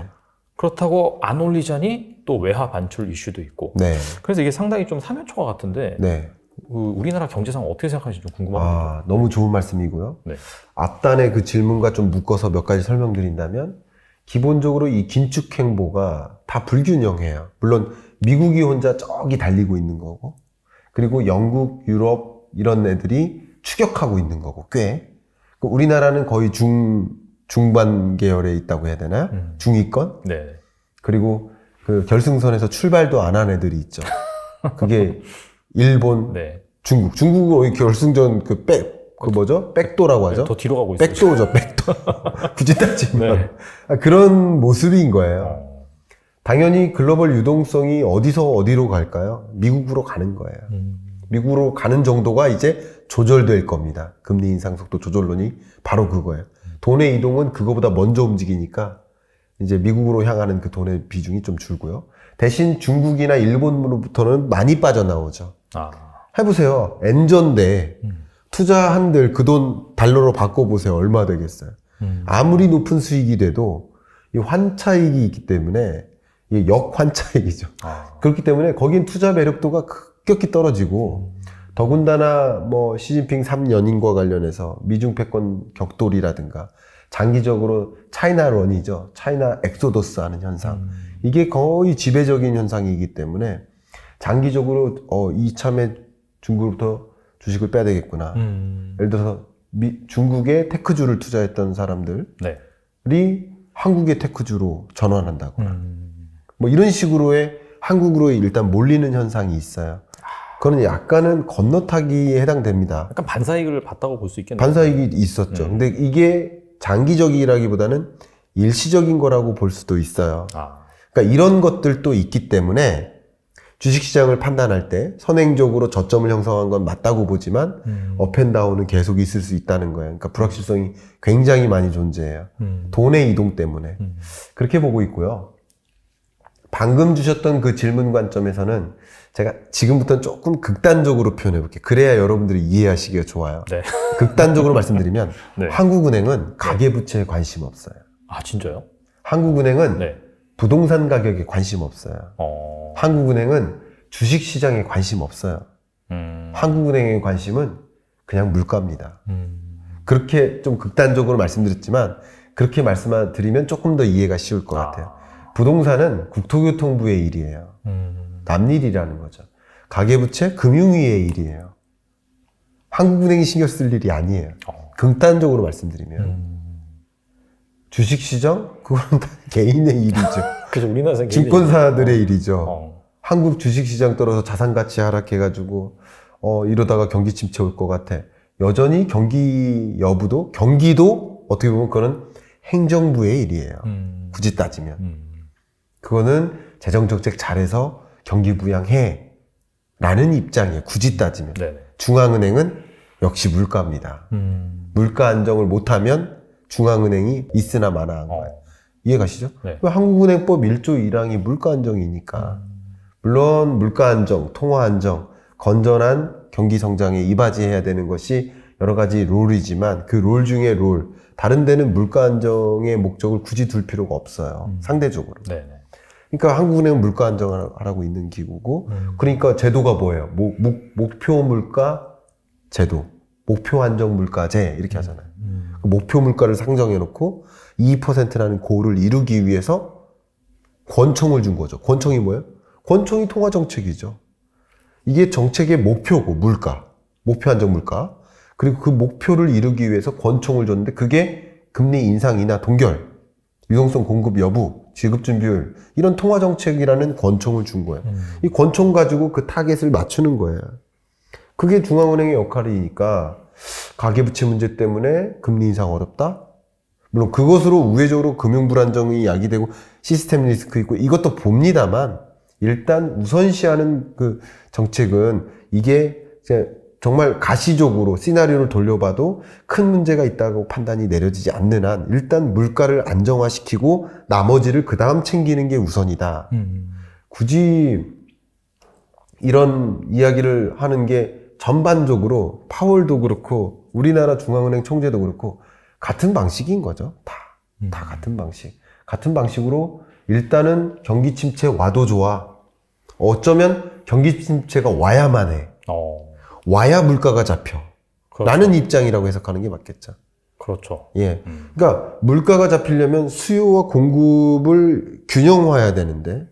그렇다고 안 올리자니 또 외화 반출 이슈도 있고. 네. 그래서 이게 상당히 좀 사면초가 같은데 네. 우리나라 경제 상황 어떻게 생각하시는지 좀 궁금합니다. 너무 좋은 말씀이고요. 네. 앞단의 그 질문과 좀 묶어서 몇 가지 설명드린다면 기본적으로 이 긴축 행보가 다 불균형해요. 물론 미국이 혼자 저기 달리고 있는 거고 그리고 영국, 유럽 이런 애들이 추격하고 있는 거고 꽤 우리나라는 거의 중반 계열에 있다고 해야 되나요? 중위권? 네. 그리고 그 결승선에서 출발도 안 한 애들이 있죠. 그게 일본, 네. 중국. 중국은 결승전 뭐죠? 백도라고 하죠? 더 뒤로 가고 있어요. 백도죠, 백도. 굳이 따지면. 네. 그런 모습인 거예요. 당연히 글로벌 유동성이 어디서 어디로 갈까요? 미국으로 가는 거예요. 미국으로 가는 정도가 이제 조절될 겁니다. 금리 인상 속도 조절론이 바로 그거예요. 돈의 이동은 그거보다 먼저 움직이니까 이제 미국으로 향하는 그 돈의 비중이 좀 줄고요. 대신 중국이나 일본으로부터는 많이 빠져나오죠. 해보세요. 엔전데 투자한들 그 돈 달러로 바꿔보세요. 얼마 되겠어요. 아무리 높은 수익이 돼도 이 환차익이 있기 때문에 이게 역환차익이죠. 그렇기 때문에 거긴 투자 매력도가 급격히 떨어지고 더군다나 뭐 시진핑 3년인과 관련해서 미중 패권 격돌이라든가 장기적으로 차이나런이죠. 차이나 엑소더스 하는 현상. 이게 거의 지배적인 현상이기 때문에 장기적으로 이참에 중국으로부터 주식을 빼야 되겠구나. 예를 들어서 중국의 테크주를 투자했던 사람들이 한국의 테크주로 전환한다거나 뭐 이런 식으로의 한국으로 일단 몰리는 현상이 있어요. 그거는 약간은 건너타기에 해당됩니다. 약간 반사이익을 봤다고 볼 수 있겠네요. 반사이익이 있었죠. 근데 이게 장기적이라기보다는 일시적인 거라고 볼 수도 있어요. 그러니까 이런 것들도 있기 때문에 주식시장을 판단할 때 선행적으로 저점을 형성한 건 맞다고 보지만 업앤다운은 계속 있을 수 있다는 거예요. 그러니까 불확실성이 굉장히 많이 존재해요. 돈의 이동 때문에. 그렇게 보고 있고요. 방금 주셨던 그 질문 관점에서는 제가 지금부터는 조금 극단적으로 표현해 볼게요. 그래야 여러분들이 이해하시기가 좋아요. 네. 극단적으로 말씀드리면 네. 한국은행은 가계부채에 관심 없어요. 진짜요? 한국은행은 부동산 가격에 관심 없어요. 한국은행은 주식시장에 관심 없어요. 한국은행의 관심은 그냥 물가입니다. 그렇게 좀 극단적으로 말씀드렸지만 그렇게 말씀드리면 조금 더 이해가 쉬울 것 같아요. 부동산은 국토교통부의 일이에요. 남일이라는 거죠. 가계부채, 금융위의 일이에요. 한국은행이 신경 쓸 일이 아니에요. 극단적으로 말씀드리면. 주식시장? 그건 다 개인의 일이죠. 그죠, 우리나라 증권사들의 일이죠. 한국 주식시장 떨어서 자산가치 하락해가지고 이러다가 경기 침체 올 것 같아. 여전히 경기도 어떻게 보면 그거는 행정부의 일이에요. 굳이 따지면. 그거는 재정정책 잘해서 경기 부양해 라는 입장이에요. 굳이 따지면. 중앙은행은 역시 물가입니다. 물가 안정을 못하면 중앙은행이 있으나 마나한 거예요. 이해가시죠? 한국은행법 1조 1항이 물가 안정이니까. 물론 물가 안정, 통화 안정, 건전한 경기 성장에 이바지해야 되는 것이 여러 가지 롤이지만 그 롤 중에 롤, 다른 데는 물가 안정의 목적을 굳이 둘 필요가 없어요. 상대적으로. 그러니까 한국은행은 물가 안정하라고 있는 기구고, 그러니까 제도가 뭐예요? 목표 물가 제도, 목표 안정 물가제 이렇게 하잖아요. 목표 물가를 상정해 놓고 2%라는 고를 이루기 위해서 권총을 준 거죠. 권총이 뭐예요? 권총이 통화 정책이죠. 이게 정책의 목표고, 목표 안정 물가. 그리고 그 목표를 이루기 위해서 권총을 줬는데 그게 금리 인상이나 동결, 유동성 공급 여부, 지급 준비율, 이런 통화 정책이라는 권총을 준 거예요. 이 권총 가지고 그 타겟을 맞추는 거예요. 그게 중앙은행의 역할이니까 가계부채 문제 때문에 금리 인상 어렵다? 물론 그것으로 우회적으로 금융 불안정이 야기되고 시스템 리스크 있고 이것도 봅니다만 일단 우선시하는 그 정책은 이게 정말 가시적으로 시나리오를 돌려봐도 큰 문제가 있다고 판단이 내려지지 않는 한 일단 물가를 안정화시키고 나머지를 그 다음 챙기는 게 우선이다. 굳이 이런 이야기를 하는 게 전반적으로 파월도 그렇고 우리나라 중앙은행 총재도 그렇고 같은 방식인 거죠. 다 같은 방식. 같은 방식으로 일단은 경기 침체 와도 좋아. 어쩌면 경기 침체가 와야만 해. 와야 물가가 잡혀. 그렇죠. 라는 입장이라고 해석하는 게 맞겠죠. 그렇죠. 예. 그러니까 물가가 잡히려면 수요와 공급을 균형화해야 되는데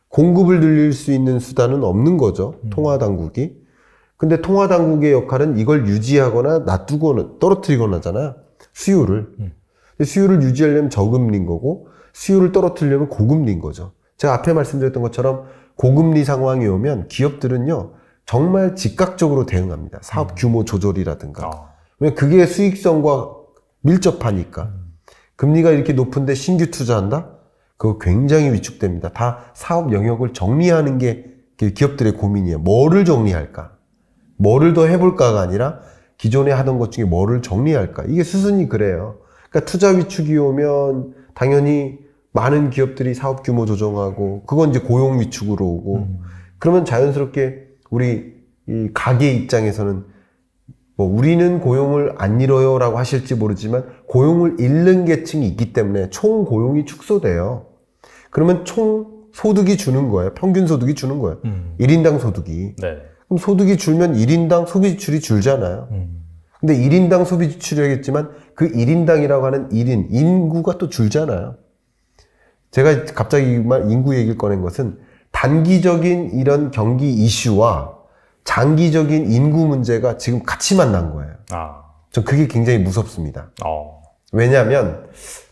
공급을 늘릴 수 있는 수단은 없는 거죠. 통화당국이. 근데 통화당국의 역할은 이걸 유지하거나 놔두거나 떨어뜨리거나 하잖아요. 수요를. 수요를 유지하려면 저금리인 거고 수요를 떨어뜨리려면 고금리인 거죠. 제가 앞에 말씀드렸던 것처럼 고금리 상황이 오면 기업들은요. 정말 즉각적으로 대응합니다. 사업 규모 조절이라든가. 왜냐면 그게 수익성과 밀접하니까. 금리가 이렇게 높은데 신규 투자한다? 그거 굉장히 위축됩니다. 다 사업 영역을 정리하는 게 기업들의 고민이에요. 뭐를 정리할까? 뭐를 더 해볼까가 아니라 기존에 하던 것 중에 뭐를 정리할까? 이게 수순이 그래요. 그러니까 투자 위축이 오면 당연히 많은 기업들이 사업 규모 조정하고 그건 이제 고용 위축으로 오고 그러면 자연스럽게 우리 이 가게 입장에서는 뭐 우리는 고용을 안 잃어요라고 하실지 모르지만 고용을 잃는 계층이 있기 때문에 총 고용이 축소돼요. 그러면 총 소득이 주는 거예요. 평균 소득이 주는 거예요. 1인당 소득이. 네. 그럼 소득이 줄면 1인당 소비 지출이 줄잖아요. 근데 1인당 소비 지출이 하겠지만 그 1인당이라고 하는 1인, 인구가 또 줄잖아요. 제가 갑자기 인구 얘기를 꺼낸 것은 단기적인 이런 경기 이슈와 장기적인 인구 문제가 지금 같이 만난 거예요. 전 그게 굉장히 무섭습니다. 왜냐하면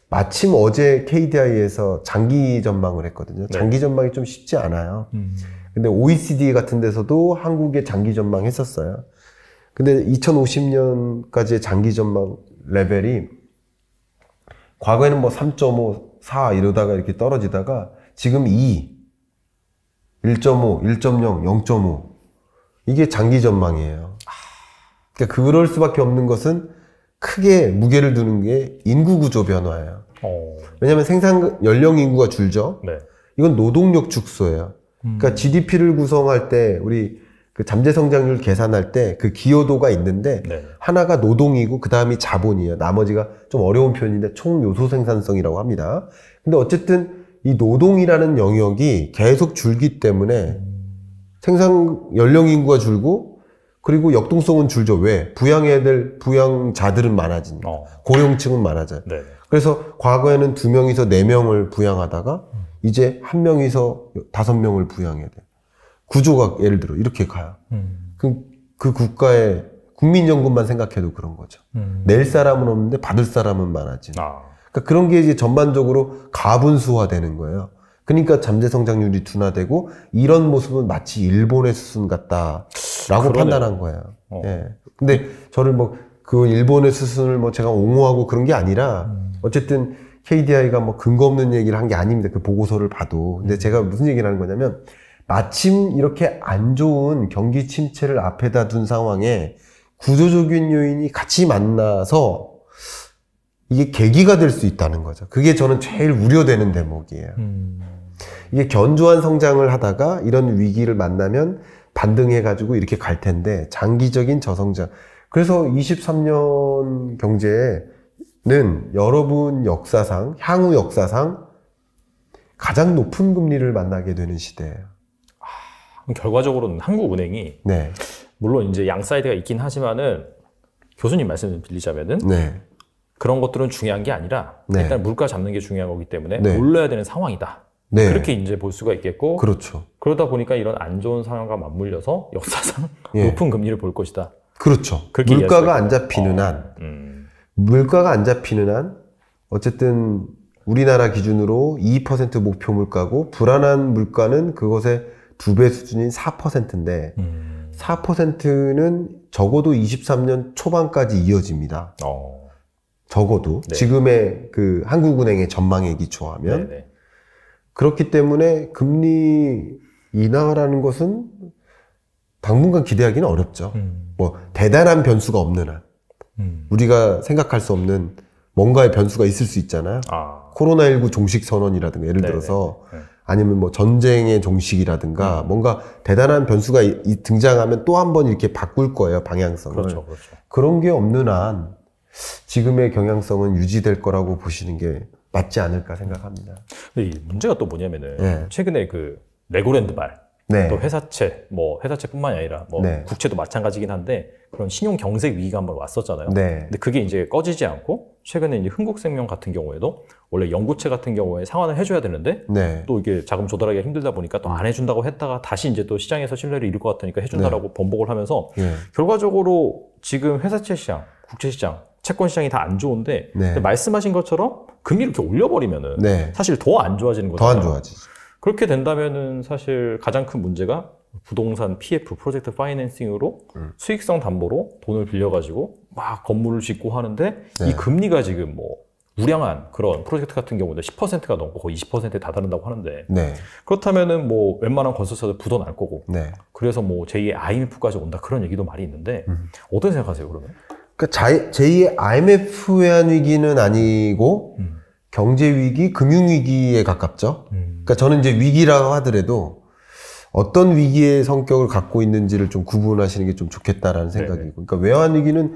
마침 어제 KDI에서 장기 전망을 했거든요. 장기 전망이 좀 쉽지 않아요. 근데 OECD 같은 데서도 한국의 장기 전망 했었어요. 근데 2050년까지의 장기 전망 레벨이 과거에는 뭐 3.5, 4 이러다가 이렇게 떨어지다가 지금 2, 1.5, 1.0, 0.5 이게 장기 전망이에요. 그러니까 그럴 수밖에 없는 것은 크게 무게를 두는 게 인구 구조 변화예요. 왜냐하면 생산 연령 인구가 줄죠. 네. 이건 노동력 축소예요. 그러니까 GDP를 구성할 때 우리 그 잠재 성장률 계산할 때 그 기여도가 있는데 네. 하나가 노동이고 그 다음이 자본이에요. 나머지가 좀 어려운 표현인데 총 요소 생산성이라고 합니다. 근데 어쨌든 이 노동이라는 영역이 계속 줄기 때문에 생산 연령 인구가 줄고 그리고 역동성은 줄죠. 왜? 부양자들은 많아지니까. 고령층은 많아져요. 네. 그래서 과거에는 2명이서 4명을 부양하다가 이제 1명이서 5명을 부양해야 돼요. 구조가 예를 들어 이렇게 가요. 그 국가의 국민연금만 생각해도 그런 거죠. 낼 사람은 없는데 받을 사람은 많아지는. 그러니까 그런 게 이제 전반적으로 가분수화되는 거예요. 그러니까 잠재 성장률이 둔화되고 이런 모습은 마치 일본의 수순 같다라고 그러네요. 판단한 거예요. 예. 근데 저를 뭐 그 일본의 수순을 뭐 제가 옹호하고 그런 게 아니라 어쨌든 KDI가 뭐 근거 없는 얘기를 한 게 아닙니다. 그 보고서를 봐도. 근데 제가 무슨 얘기를 하는 거냐면 마침 이렇게 안 좋은 경기 침체를 앞에다 둔 상황에 구조적인 요인이 같이 만나서 이게 계기가 될 수 있다는 거죠. 그게 저는 제일 우려되는 대목이에요. 이게 견조한 성장을 하다가 이런 위기를 만나면 반등해가지고 이렇게 갈 텐데 장기적인 저성장. 그래서 23년 경제는 여러분 역사상, 향후 역사상 가장 높은 금리를 만나게 되는 시대예요. 결과적으로는 한국은행이 네. 물론 이제 양 사이드가 있긴 하지만은 교수님 말씀을 빌리자면은 네. 그런 것들은 중요한 게 아니라 네. 일단 물가 잡는 게 중요한 거기 때문에 네. 올려야 되는 상황이다. 네. 그렇게 이제 볼 수가 있겠고 그렇죠. 그러다 보니까 이런 안 좋은 상황과 맞물려서 역사상 예. 높은 금리를 볼 것이다. 그렇죠. 물가가 안 잡히는 한 물가가 안 잡히는 한 어쨌든 우리나라 기준으로 2% 목표 물가고 불안한 물가는 그것의 2배 수준인 4%인데 4%는 적어도 23년 초반까지 이어집니다. 적어도 네. 지금의 그 한국은행의 전망에 기초하면 네네. 그렇기 때문에 금리 인하라는 것은 당분간 기대하기는 어렵죠. 뭐 대단한 변수가 없는 한 우리가 생각할 수 없는 뭔가의 변수가 있을 수 있잖아요. 코로나19 종식 선언이라든가 예를 들어서 아니면 뭐 전쟁의 종식이라든가 뭔가 대단한 변수가 등장하면 또 한 번 이렇게 바꿀 거예요, 방향성을. 그렇죠. 그런 게 없는 한 지금의 경향성은 유지될 거라고 보시는 게 맞지 않을까 생각합니다. 근데 이 문제가 또 뭐냐면은 최근에 그 레고랜드 말 또 회사채, 뭐 회사채뿐만이 아니라 뭐 국채도 마찬가지긴 한데 그런 신용 경색 위기가 한번 왔었잖아요. 근데 그게 이제 꺼지지 않고 최근에 이제 흥국생명 같은 경우에도 원래 연구체 같은 경우에 상환을 해줘야 되는데 또 이게 자금 조달하기가 힘들다 보니까 또 안 해준다고 했다가 다시 이제 또 시장에서 신뢰를 잃을 것 같으니까 해준다라고 번복을 하면서 결과적으로 지금 회사채 시장, 국채 시장, 채권 시장이 다 안 좋은데 근데 말씀하신 것처럼 금리를 이렇게 올려버리면은 사실 더 안 좋아지는 거잖아요. 더 안 좋아지지. 그렇게 된다면은 사실 가장 큰 문제가 부동산 PF, 프로젝트 파이낸싱으로 수익성 담보로 돈을 빌려가지고 막 건물을 짓고 하는데 이 금리가 지금 뭐 우량한 그런 프로젝트 같은 경우는 10%가 넘고 거의 20%에 다다른다고 하는데 그렇다면은 뭐 웬만한 건설사들 부도 날 거고 그래서 뭐 제2의 IMF까지 온다 그런 얘기도 많이 있는데 어떻게 생각하세요 그러면? 그러니까 제2의 IMF 외환 위기는 아니고 경제 위기, 금융 위기에 가깝죠. 그러니까 저는 이제 위기라고 하더라도 어떤 위기의 성격을 갖고 있는지를 좀 구분하시는 게 좀 좋겠다라는 생각이고. 그러니까 외환 위기는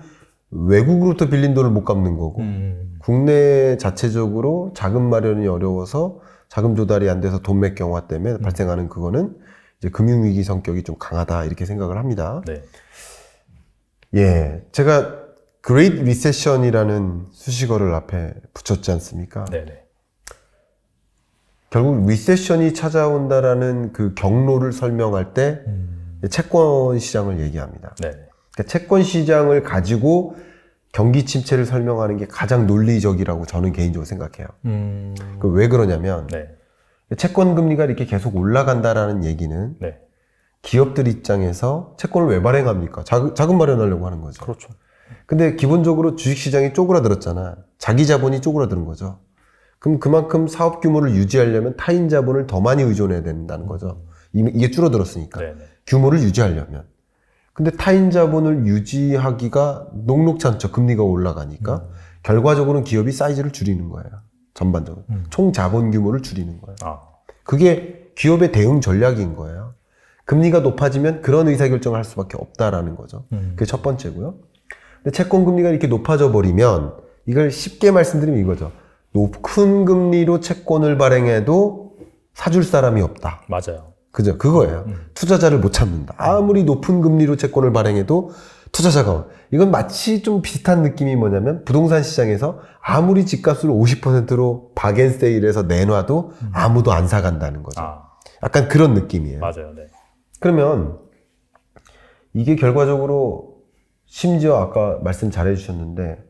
외국으로부터 빌린 돈을 못 갚는 거고 국내 자체적으로 자금 마련이 어려워서 자금 조달이 안 돼서 돈맥 경화 때문에 발생하는 그거는 이제 금융 위기 성격이 좀 강하다 이렇게 생각을 합니다. 예, 제가 Great Recession이라는 수식어를 앞에 붙였지 않습니까? 결국 리세션이 찾아온다라는 그 경로를 설명할 때 채권 시장을 얘기합니다. 그러니까 채권 시장을 가지고 경기 침체를 설명하는 게 가장 논리적이라고 저는 개인적으로 생각해요. 왜 그러냐면 채권 금리가 이렇게 계속 올라간다라는 얘기는 기업들 입장에서 채권을 왜 발행합니까? 자금 마련하려고 하는 거죠. 그렇죠. 근데 기본적으로 주식시장이 쪼그라들었잖아. 자기 자본이 쪼그라드는 거죠. 그럼 그만큼 사업 규모를 유지하려면 타인 자본을 더 많이 의존해야 된다는 거죠. 이게 줄어들었으니까. 규모를 유지하려면. 근데 타인 자본을 유지하기가 녹록지 않죠. 금리가 올라가니까. 결과적으로는 기업이 사이즈를 줄이는 거예요. 전반적으로. 총 자본 규모를 줄이는 거예요. 그게 기업의 대응 전략인 거예요. 금리가 높아지면 그런 의사결정을 할 수밖에 없다라는 거죠. 그게 첫 번째고요. 근데 채권 금리가 이렇게 높아져 버리면 이걸 쉽게 말씀드리면 이거죠. 높은 금리로 채권을 발행해도 사줄 사람이 없다. 맞아요. 그죠? 그거예요. 투자자를 못 찾는다. 아무리 높은 금리로 채권을 발행해도 투자자가 이건 마치 좀 비슷한 느낌이 뭐냐면 부동산 시장에서 아무리 집값을 50%로 박앤세일해서 내놔도 아무도 안 사간다는 거죠. 약간 그런 느낌이에요. 맞아요. 그러면 이게 결과적으로 심지어 아까 말씀 잘 해주셨는데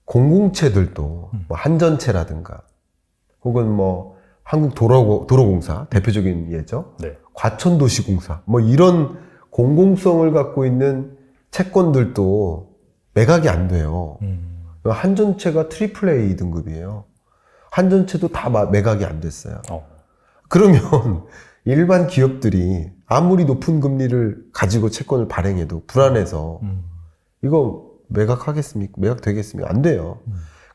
공공채들도 뭐 한전채라든가 혹은 뭐 한국도로공사 대표적인 예죠. 과천도시공사 뭐 이런 공공성을 갖고 있는 채권들도 매각이 안 돼요. 한전채가 AAA 등급이에요. 한전채도 다 매각이 안 됐어요. 그러면 일반 기업들이 아무리 높은 금리를 가지고 채권을 발행해도 불안해서 이거 매각하겠습니까? 매각되겠습니까? 안 돼요.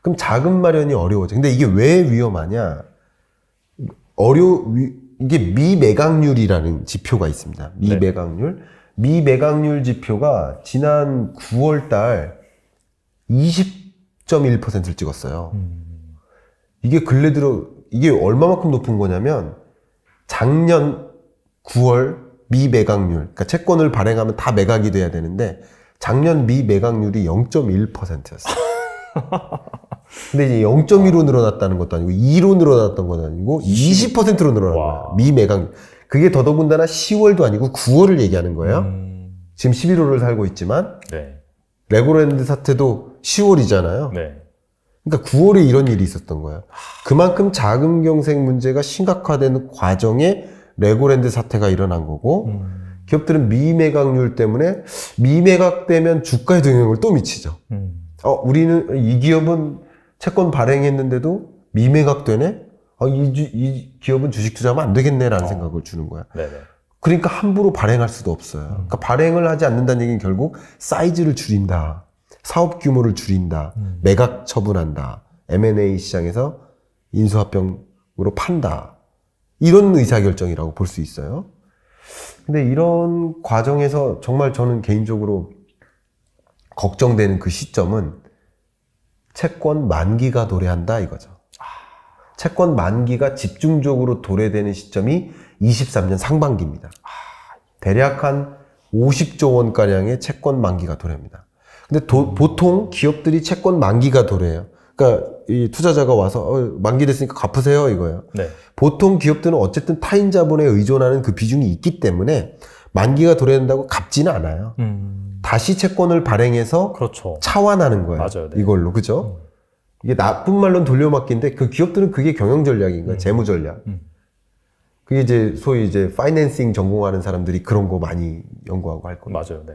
그럼 자금 마련이 어려워져. 근데 이게 왜 위험하냐? 이게 미매각률이라는 지표가 있습니다. 미매각률. 미매각률 지표가 지난 9월 달 20.1%를 찍었어요. 이게 근래 들어, 이게 얼마만큼 높은 거냐면 작년 9월 미매각률, 그러니까 채권을 발행하면 다 매각이 돼야 되는데 작년 미매각률이 0.1%였어요. 근데 이제 0.1로 늘어났다는 것도 아니고 2로 늘어났던 건 아니고 20%로 늘어난 거예요. 미매각률. 그게 더더군다나 10월도 아니고 9월을 얘기하는 거예요. 지금 11월을 살고 있지만 레고랜드 사태도 10월이잖아요. 그러니까 9월에 이런 일이 있었던 거예요. 그만큼 자금 경색 문제가 심각화되는 과정에 레고랜드 사태가 일어난 거고 기업들은 미매각률 때문에 미매각되면 주가에도 영향을 또 미치죠. 우리는 이 기업은 채권 발행했는데도 미매각되네? 이 기업은 주식 투자하면 안 되겠네라는 생각을 주는 거야. 그러니까 함부로 발행할 수도 없어요. 그러니까 발행을 하지 않는다는 얘기는 결국 사이즈를 줄인다. 사업 규모를 줄인다. 매각 처분한다. M&A 시장에서 인수합병으로 판다. 이런 의사결정이라고 볼 수 있어요. 근데 이런 과정에서 정말 저는 개인적으로 걱정되는 그 시점은 채권 만기가 도래한다 이거죠. 채권 만기가 집중적으로 도래되는 시점이 23년 상반기입니다. 대략 한 50조 원가량의 채권 만기가 도래합니다. 근데 보통 기업들이 채권 만기가 도래해요. 그러니까 이 투자자가 와서 만기 됐으니까 갚으세요 이거예요. 네. 보통 기업들은 어쨌든 타인 자본에 의존하는 그 비중이 있기 때문에 만기가 도래한다고 갚지는 않아요. 다시 채권을 발행해서 그렇죠. 차환하는 거예요. 맞아요. 네. 이걸로 그죠? 이게 나쁜 말로는 돌려막기인데 그 기업들은 그게 경영 전략인 거예요. 재무 전략. 그게 이제 소위 이제 파이낸싱 전공하는 사람들이 그런 거 많이 연구하고 할 겁니다. 맞아요. 네.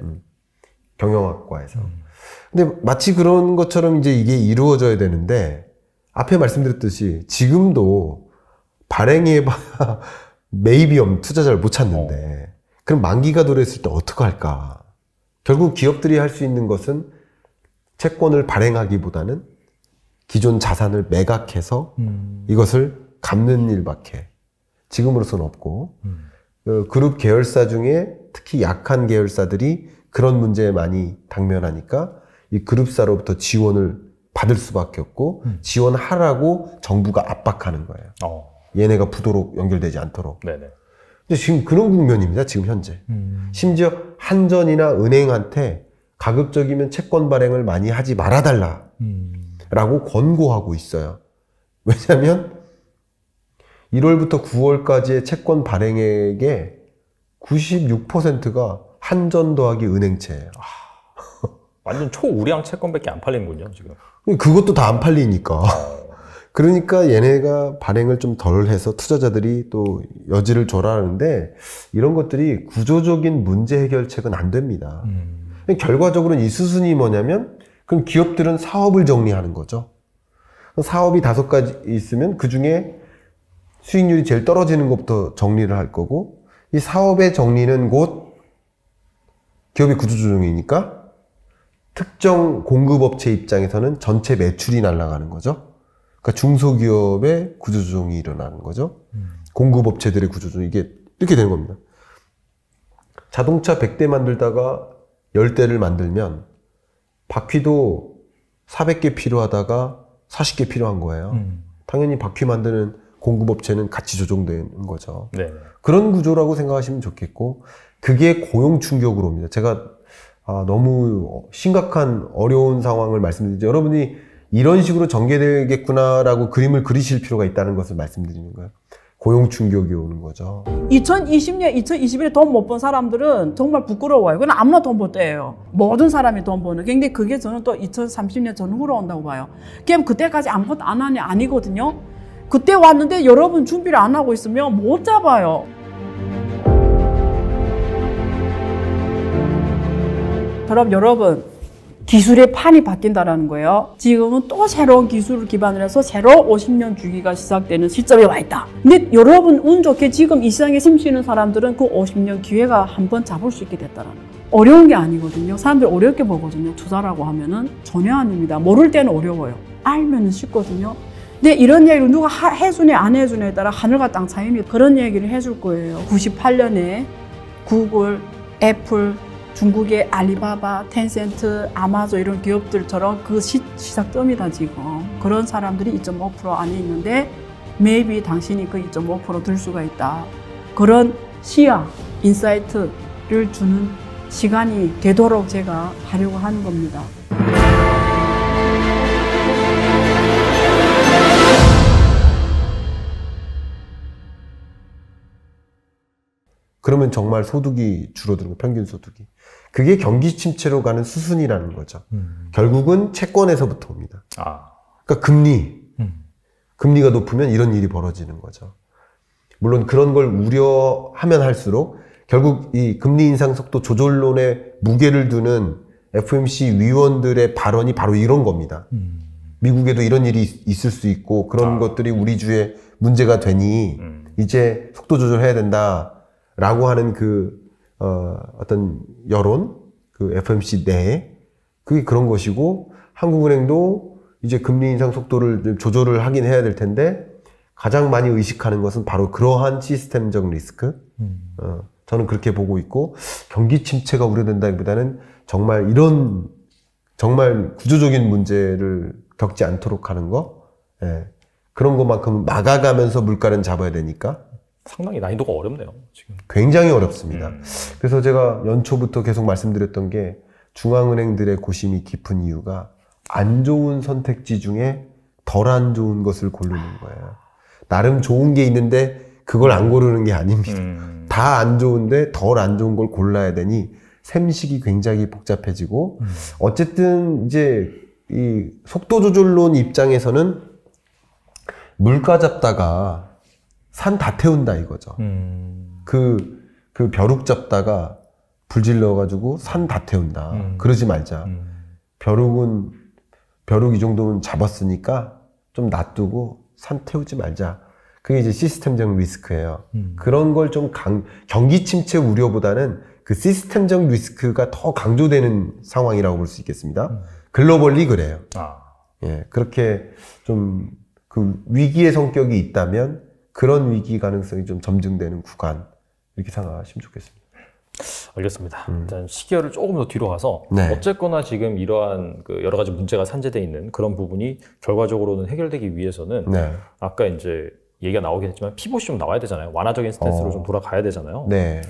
경영학과에서. 근데 마치 그런 것처럼 이제 이게 이루어져야 되는데 앞에 말씀드렸듯이 지금도 발행해봐야 매입이 투자자를 못 찾는데 그럼 만기가 도래했을 때 어떻게 할까? 결국 기업들이 할 수 있는 것은 채권을 발행하기보다는 기존 자산을 매각해서 이것을 갚는 일밖에 지금으로서는 없고 그룹 계열사 중에 특히 약한 계열사들이 그런 문제에 많이 당면하니까 이 그룹사로부터 지원을 받을 수밖에 없고 지원하라고 정부가 압박하는 거예요. 얘네가 부도로 연결되지 않도록. 네네. 근데 지금 그런 국면입니다. 지금 현재. 심지어 한전이나 은행한테 가급적이면 채권 발행을 많이 하지 말아달라 라고 권고하고 있어요. 왜냐하면 1월부터 9월까지의 채권 발행액의 96%가 한전 더하기 은행채예요. 완전 초우량 채권밖에 안 팔리는군요, 지금. 그것도 다 안 팔리니까. 그러니까 얘네가 발행을 좀 덜 해서 투자자들이 또 여지를 줘라 하는데 이런 것들이 구조적인 문제 해결책은 안 됩니다. 결과적으로는 이 수순이 뭐냐면 그럼 기업들은 사업을 정리하는 거죠. 사업이 5가지 있으면 그 중에 수익률이 제일 떨어지는 것부터 정리를 할 거고 이 사업의 정리는 곧 기업의 구조조정이니까 특정 공급업체 입장에서는 전체 매출이 날아가는 거죠. 그러니까 중소기업의 구조조정이 일어나는 거죠. 공급업체들의 구조조정 이게 이렇게 되는 겁니다. 자동차 100대 만들다가 10대를 만들면 바퀴도 400개 필요하다가 40개 필요한 거예요. 당연히 바퀴 만드는 공급업체는 같이 조정되는 거죠. 네. 그런 구조라고 생각하시면 좋겠고 그게 고용 충격으로 옵니다. 제가 너무 심각한 어려운 상황을 말씀드리죠. 여러분이 이런 식으로 전개되겠구나라고 그림을 그리실 필요가 있다는 것을 말씀드리는 거예요. 고용 충격이 오는 거죠. 2020년, 2021에 돈 못 번 사람들은 정말 부끄러워요. 그건 아무나 돈 못 돼요. 모든 사람이 돈 버는. 근데 그게 저는 또 2030년 전후로 온다고 봐요. 그럼 그때까지 아무것도 안 하냐? 아니거든요. 그때 왔는데 여러분 준비를 안 하고 있으면 못 잡아요. 그럼 여러분 기술의 판이 바뀐다는 거예요. 지금은 또 새로운 기술을 기반으로 해서 새로 50년 주기가 시작되는 시점에 와 있다. 근데 여러분 운 좋게 지금 이 시장에 숨쉬는 사람들은 그 50년 기회가 한번 잡을 수 있게 됐다는 거예요. 어려운 게 아니거든요. 사람들이 어렵게 보거든요. 투자라고 하면은 전혀 아닙니다. 모를 때는 어려워요. 알면은 쉽거든요. 근데 이런 얘기를 누가 해주네 안 해주네에 따라 하늘과 땅 차이입니다. 그런 얘기를 해줄 거예요. 98년에 구글, 애플, 중국의 알리바바, 텐센트, 아마존 이런 기업들처럼 그 시작점이다 지금. 그런 사람들이 2.5% 안에 있는데 maybe 당신이 그 2.5% 들 수가 있다. 그런 시야, 인사이트를 주는 시간이 되도록 제가 하려고 하는 겁니다. 그러면 정말 소득이 줄어드는 거예요. 평균 소득이. 그게 경기 침체로 가는 수순이라는 거죠. 결국은 채권에서부터 옵니다. 그러니까 금리가 높으면 이런 일이 벌어지는 거죠. 물론 그런 걸 우려하면 할수록 결국 이 금리 인상 속도 조절론에 무게를 두는 FOMC 위원들의 발언이 바로 이런 겁니다. 미국에도 이런 일이 있을 수 있고 그런 것들이 우리 주에 문제가 되니 이제 속도 조절해야 된다. 라고 하는 어떤 여론, 그 FOMC 내에 그게 그런 것이고, 한국은행도 이제 금리 인상 속도를 좀 조절을 하긴 해야 될 텐데, 가장 많이 의식하는 것은 바로 그러한 시스템적 리스크. 저는 그렇게 보고 있고, 경기 침체가 우려된다기보다는 정말 이런 정말 구조적인 문제를 겪지 않도록 하는 거, 예. 그런 것만큼 막아가면서 물가는 잡아야 되니까 상당히 난이도가 어렵네요, 지금. 굉장히 어렵습니다. 그래서 제가 연초부터 계속 말씀드렸던 게 중앙은행들의 고심이 깊은 이유가 안 좋은 선택지 중에 덜 안 좋은 것을 고르는 거예요. 나름 좋은 게 있는데 그걸 안 고르는 게 아닙니다. 다 안 좋은데 덜 안 좋은 걸 골라야 되니 셈식이 굉장히 복잡해지고, 어쨌든 이제 이 속도 조절론 입장에서는 물가 잡다가 산 다 태운다 이거죠. 그 벼룩 잡다가 불질 넣어가지고 산 다 태운다. 그러지 말자. 벼룩 이 정도는 잡았으니까 좀 놔두고 산 태우지 말자. 그게 이제 시스템적 리스크예요. 그런 걸 좀 경기 침체 우려보다는 그 시스템적 리스크가 더 강조되는 상황이라고 볼 수 있겠습니다. 글로벌리 그래요. 예, 그렇게 좀 그 위기의 성격이 있다면 그런 위기 가능성이 좀 점증되는 구간, 이렇게 생각하시면 좋겠습니다. 알겠습니다. 일단 시기열을 조금 더 뒤로 가서, 네. 어쨌거나 지금 이러한 그 여러 가지 문제가 산재되어 있는 그런 부분이 결과적으로는 해결되기 위해서는, 네. 아까 이제 얘기가 나오긴 했지만 피봇이 좀 나와야 되잖아요. 완화적인 스탠스로 좀 돌아가야 되잖아요. 네.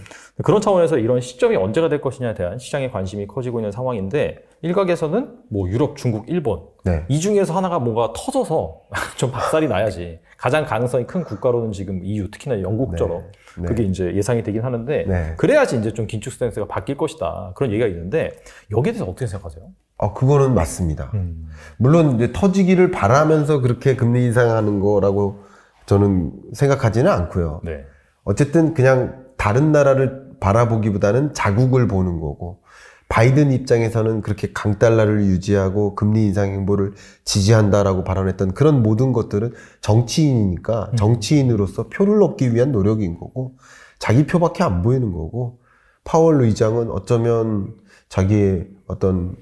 그런 차원에서 이런 시점이 언제가 될 것이냐에 대한 시장의 관심이 커지고 있는 상황인데, 일각에서는 뭐 유럽, 중국, 일본, 네. 이 중에서 하나가 뭔가 터져서 좀 박살이 나야지, 가장 가능성이 큰 국가로는 지금 EU, 특히나 영국처럼 네. 그게 이제 예상이 되긴 하는데, 네. 그래야지 이제 좀 긴축 스탠스가 바뀔 것이다, 그런 얘기가 있는데, 여기에 대해서 어떻게 생각하세요? 그거는 맞습니다. 물론 이제 터지기를 바라면서 그렇게 금리 인상하는 거라고 저는 생각하지는 않고요. 네. 어쨌든 그냥 다른 나라를 바라보기보다는 자국을 보는 거고, 바이든 입장에서는 그렇게 강달러를 유지하고 금리 인상 행보를 지지한다라고 발언했던 그런 모든 것들은 정치인이니까 정치인으로서 표를 얻기 위한 노력인 거고, 자기 표밖에 안 보이는 거고, 파월 의장은 어쩌면 자기의 어떤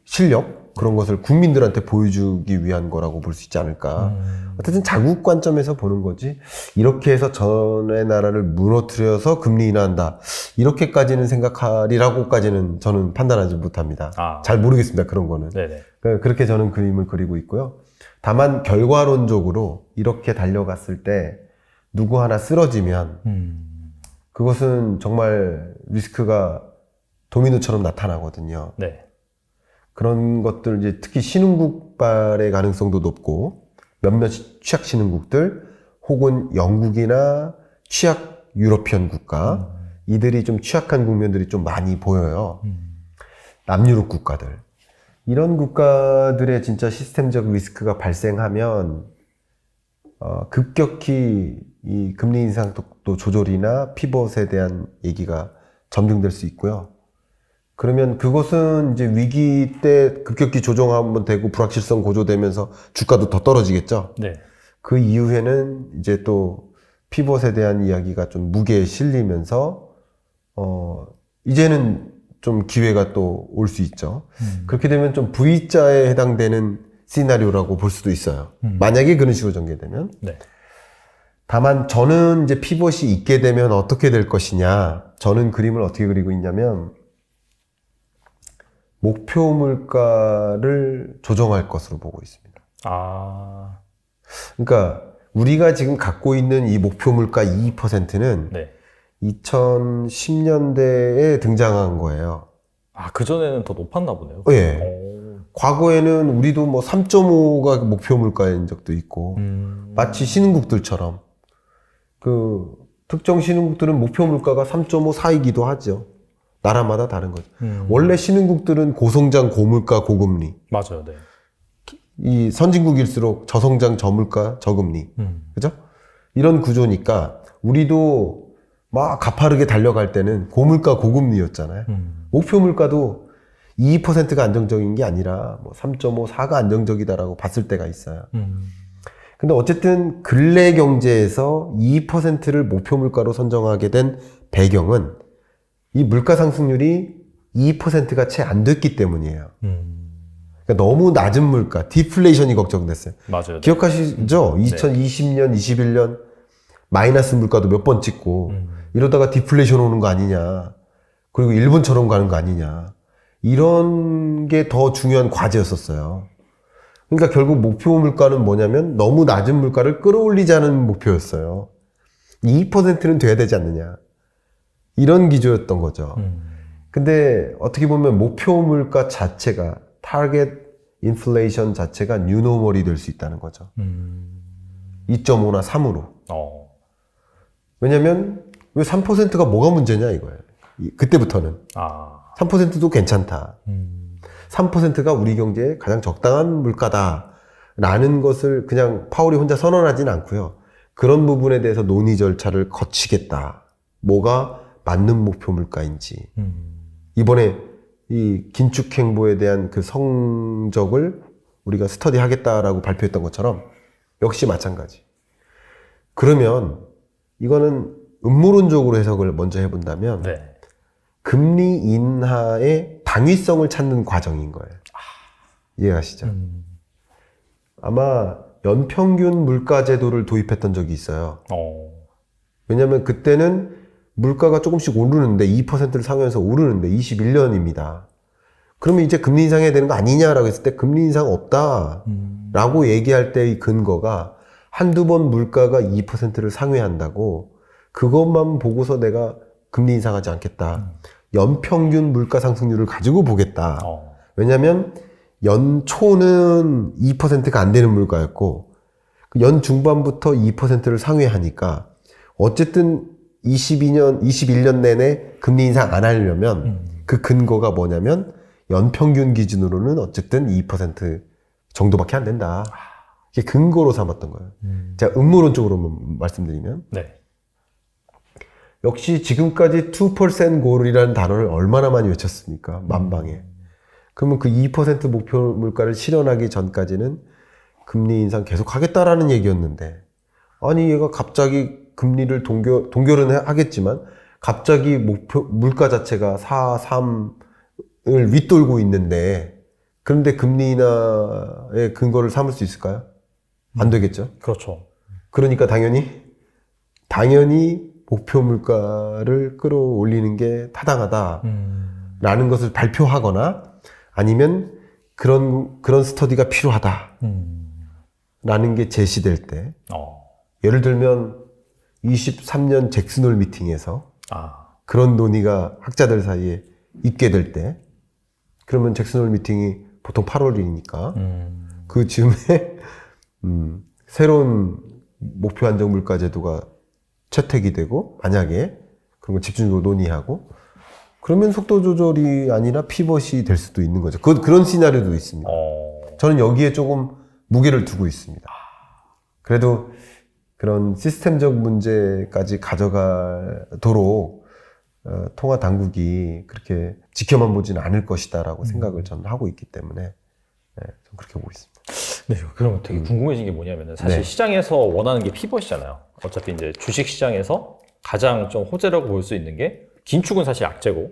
실력, 그런 것을 국민들한테 보여주기 위한 거라고 볼 수 있지 않을까. 어쨌든 자국 관점에서 보는 거지, 이렇게 해서 전의 나라를 무너뜨려서 금리 인하한다, 이렇게까지는 생각하리라고까지는 저는 판단하지 못합니다. 잘 모르겠습니다, 그런 거는. 네네. 그렇게 저는 그림을 그리고 있고요. 다만 결과론적으로 이렇게 달려갔을 때 누구 하나 쓰러지면 그것은 정말 리스크가 도미노처럼 나타나거든요. 네. 그런 것들, 이제 특히 신흥국발의 가능성도 높고, 몇몇 취약 신흥국들 혹은 영국이나 취약 유러피언 국가, 이들이 좀 취약한 국면들이 좀 많이 보여요. 남유럽 국가들, 이런 국가들의 진짜 시스템적 리스크가 발생하면 급격히 이 금리 인상 속도 조절이나 피벗에 대한 얘기가 점증될 수 있고요. 그러면 그것은 이제 위기 때 급격히 조정 한번 되고 불확실성 고조되면서 주가도 더 떨어지겠죠. 네. 그 이후에는 이제 또 피벗에 대한 이야기가 좀 무게에 실리면서 이제는 좀 기회가 또 올 수 있죠. 그렇게 되면 좀 V자에 해당되는 시나리오라고 볼 수도 있어요. 만약에 그런 식으로 전개되면. 네. 다만 저는 이제 피벗이 있게 되면 어떻게 될 것이냐, 저는 그림을 어떻게 그리고 있냐면, 목표 물가를 조정할 것으로 보고 있습니다. 그러니까 우리가 지금 갖고 있는 이 목표 물가 2%는 네. 2010년대에 등장한 거예요. 그전에는 더 높았나 보네요. 예. 과거에는 우리도 뭐 3.5가 목표 물가인 적도 있고, 마치 신흥국들처럼 그 특정 신흥국들은 목표 물가가 3.5, 4이기도 하죠. 나라마다 다른 거죠. 원래 신흥국들은 고성장, 고물가, 고금리. 맞아요. 네. 이 선진국일수록 저성장, 저물가, 저금리. 그죠? 이런 구조니까 우리도 막 가파르게 달려갈 때는 고물가, 고금리였잖아요. 목표 물가도 2%가 안정적인 게 아니라 뭐 3.5, 4가 안정적이다라고 봤을 때가 있어요. 근데 어쨌든 근래 경제에서 2%를 목표 물가로 선정하게 된 배경은 이 물가 상승률이 2%가 채 안 됐기 때문이에요. 그러니까 너무 낮은 물가, 디플레이션이 걱정됐어요. 맞아요. 기억하시죠? 2020년, 21년 마이너스 물가도 몇 번 찍고 이러다가 디플레이션 오는 거 아니냐. 그리고 일본처럼 가는 거 아니냐. 이런 게 더 중요한 과제였었어요. 그러니까 결국 목표 물가는 뭐냐면 너무 낮은 물가를 끌어올리자는 목표였어요. 2%는 돼야 되지 않느냐. 이런 기조였던 거죠. 근데 어떻게 보면 목표 물가 자체가 타겟 인플레이션 자체가 뉴노멀이 될 수 있다는 거죠. 2.5나 3으로. 왜냐면 왜 3%가 뭐가 문제냐 이거예요. 그때부터는. 3%도 괜찮다. 3%가 우리 경제에 가장 적당한 물가다라는 것을 그냥 파월이 혼자 선언하진 않고요. 그런 부분에 대해서 논의 절차를 거치겠다. 뭐가 맞는 목표 물가인지. 이번에 이 긴축 행보에 대한 그 성적을 우리가 스터디하겠다라고 발표했던 것처럼 역시 마찬가지. 그러면 이거는 음모론적으로 해석을 먼저 해본다면 금리 인하의 당위성을 찾는 과정인 거예요. 이해가시죠? 아마 연평균 물가 제도를 도입했던 적이 있어요. 왜냐하면 그때는 물가가 조금씩 오르는데 2%를 상회해서 오르는데 21년입니다. 그러면 이제 금리 인상해야 되는 거 아니냐라고 했을 때 금리 인상 없다라고 얘기할 때의 근거가 한두 번 물가가 2%를 상회한다고 그것만 보고서 내가 금리 인상하지 않겠다. 연평균 물가 상승률을 가지고 보겠다. 왜냐하면 연초는 2%가 안 되는 물가였고 연 중반부터 2%를 상회하니까 어쨌든 21년 내내 금리 인상 안 하려면 그 근거가 뭐냐면 연평균 기준으로는 어쨌든 2% 정도밖에 안 된다. 이게 근거로 삼았던 거예요. 제가 음모론적으로 말씀드리면 역시 지금까지 2% 골이라는 단어를 얼마나 많이 외쳤습니까? 만방에. 그러면 그 2% 목표 물가를 실현하기 전까지는 금리 인상 계속 하겠다라는 얘기였는데 아니 얘가 갑자기 금리를 동결은 하겠지만 갑자기 목표 물가 자체가 4, 3을 윗돌고 있는데 그런데 금리 인하의 근거를 삼을 수 있을까요? 안 되겠죠. 그렇죠. 그러니까 당연히 목표 물가를 끌어올리는 게 타당하다라는 것을 발표하거나 아니면 그런 스터디가 필요하다라는 게 제시될 때 예를 들면 23년 잭슨홀 미팅에서 그런 논의가 학자들 사이에 있게 될 때 그러면 잭슨홀 미팅이 보통 8월이니까 그 즈음에 새로운 목표 안정 물가 제도가 채택이 되고 만약에 그런 걸 집중적으로 논의하고 그러면 속도 조절이 아니라 피벗이 될 수도 있는 거죠. 그런 시나리오도 있습니다. 저는 여기에 조금 무게를 두고 있습니다. 그래도 그런 시스템적 문제까지 가져가도록 통화 당국이 그렇게 지켜만 보지는 않을 것이다라고 생각을 저는 하고 있기 때문에 좀 그렇게 보고 있습니다. 네, 그럼 되게 궁금해진 게 뭐냐면은 사실 시장에서 원하는 게 피벗이잖아요. 어차피 이제 주식 시장에서 가장 좀 호재라고 볼 수 있는 게 긴축은 사실 악재고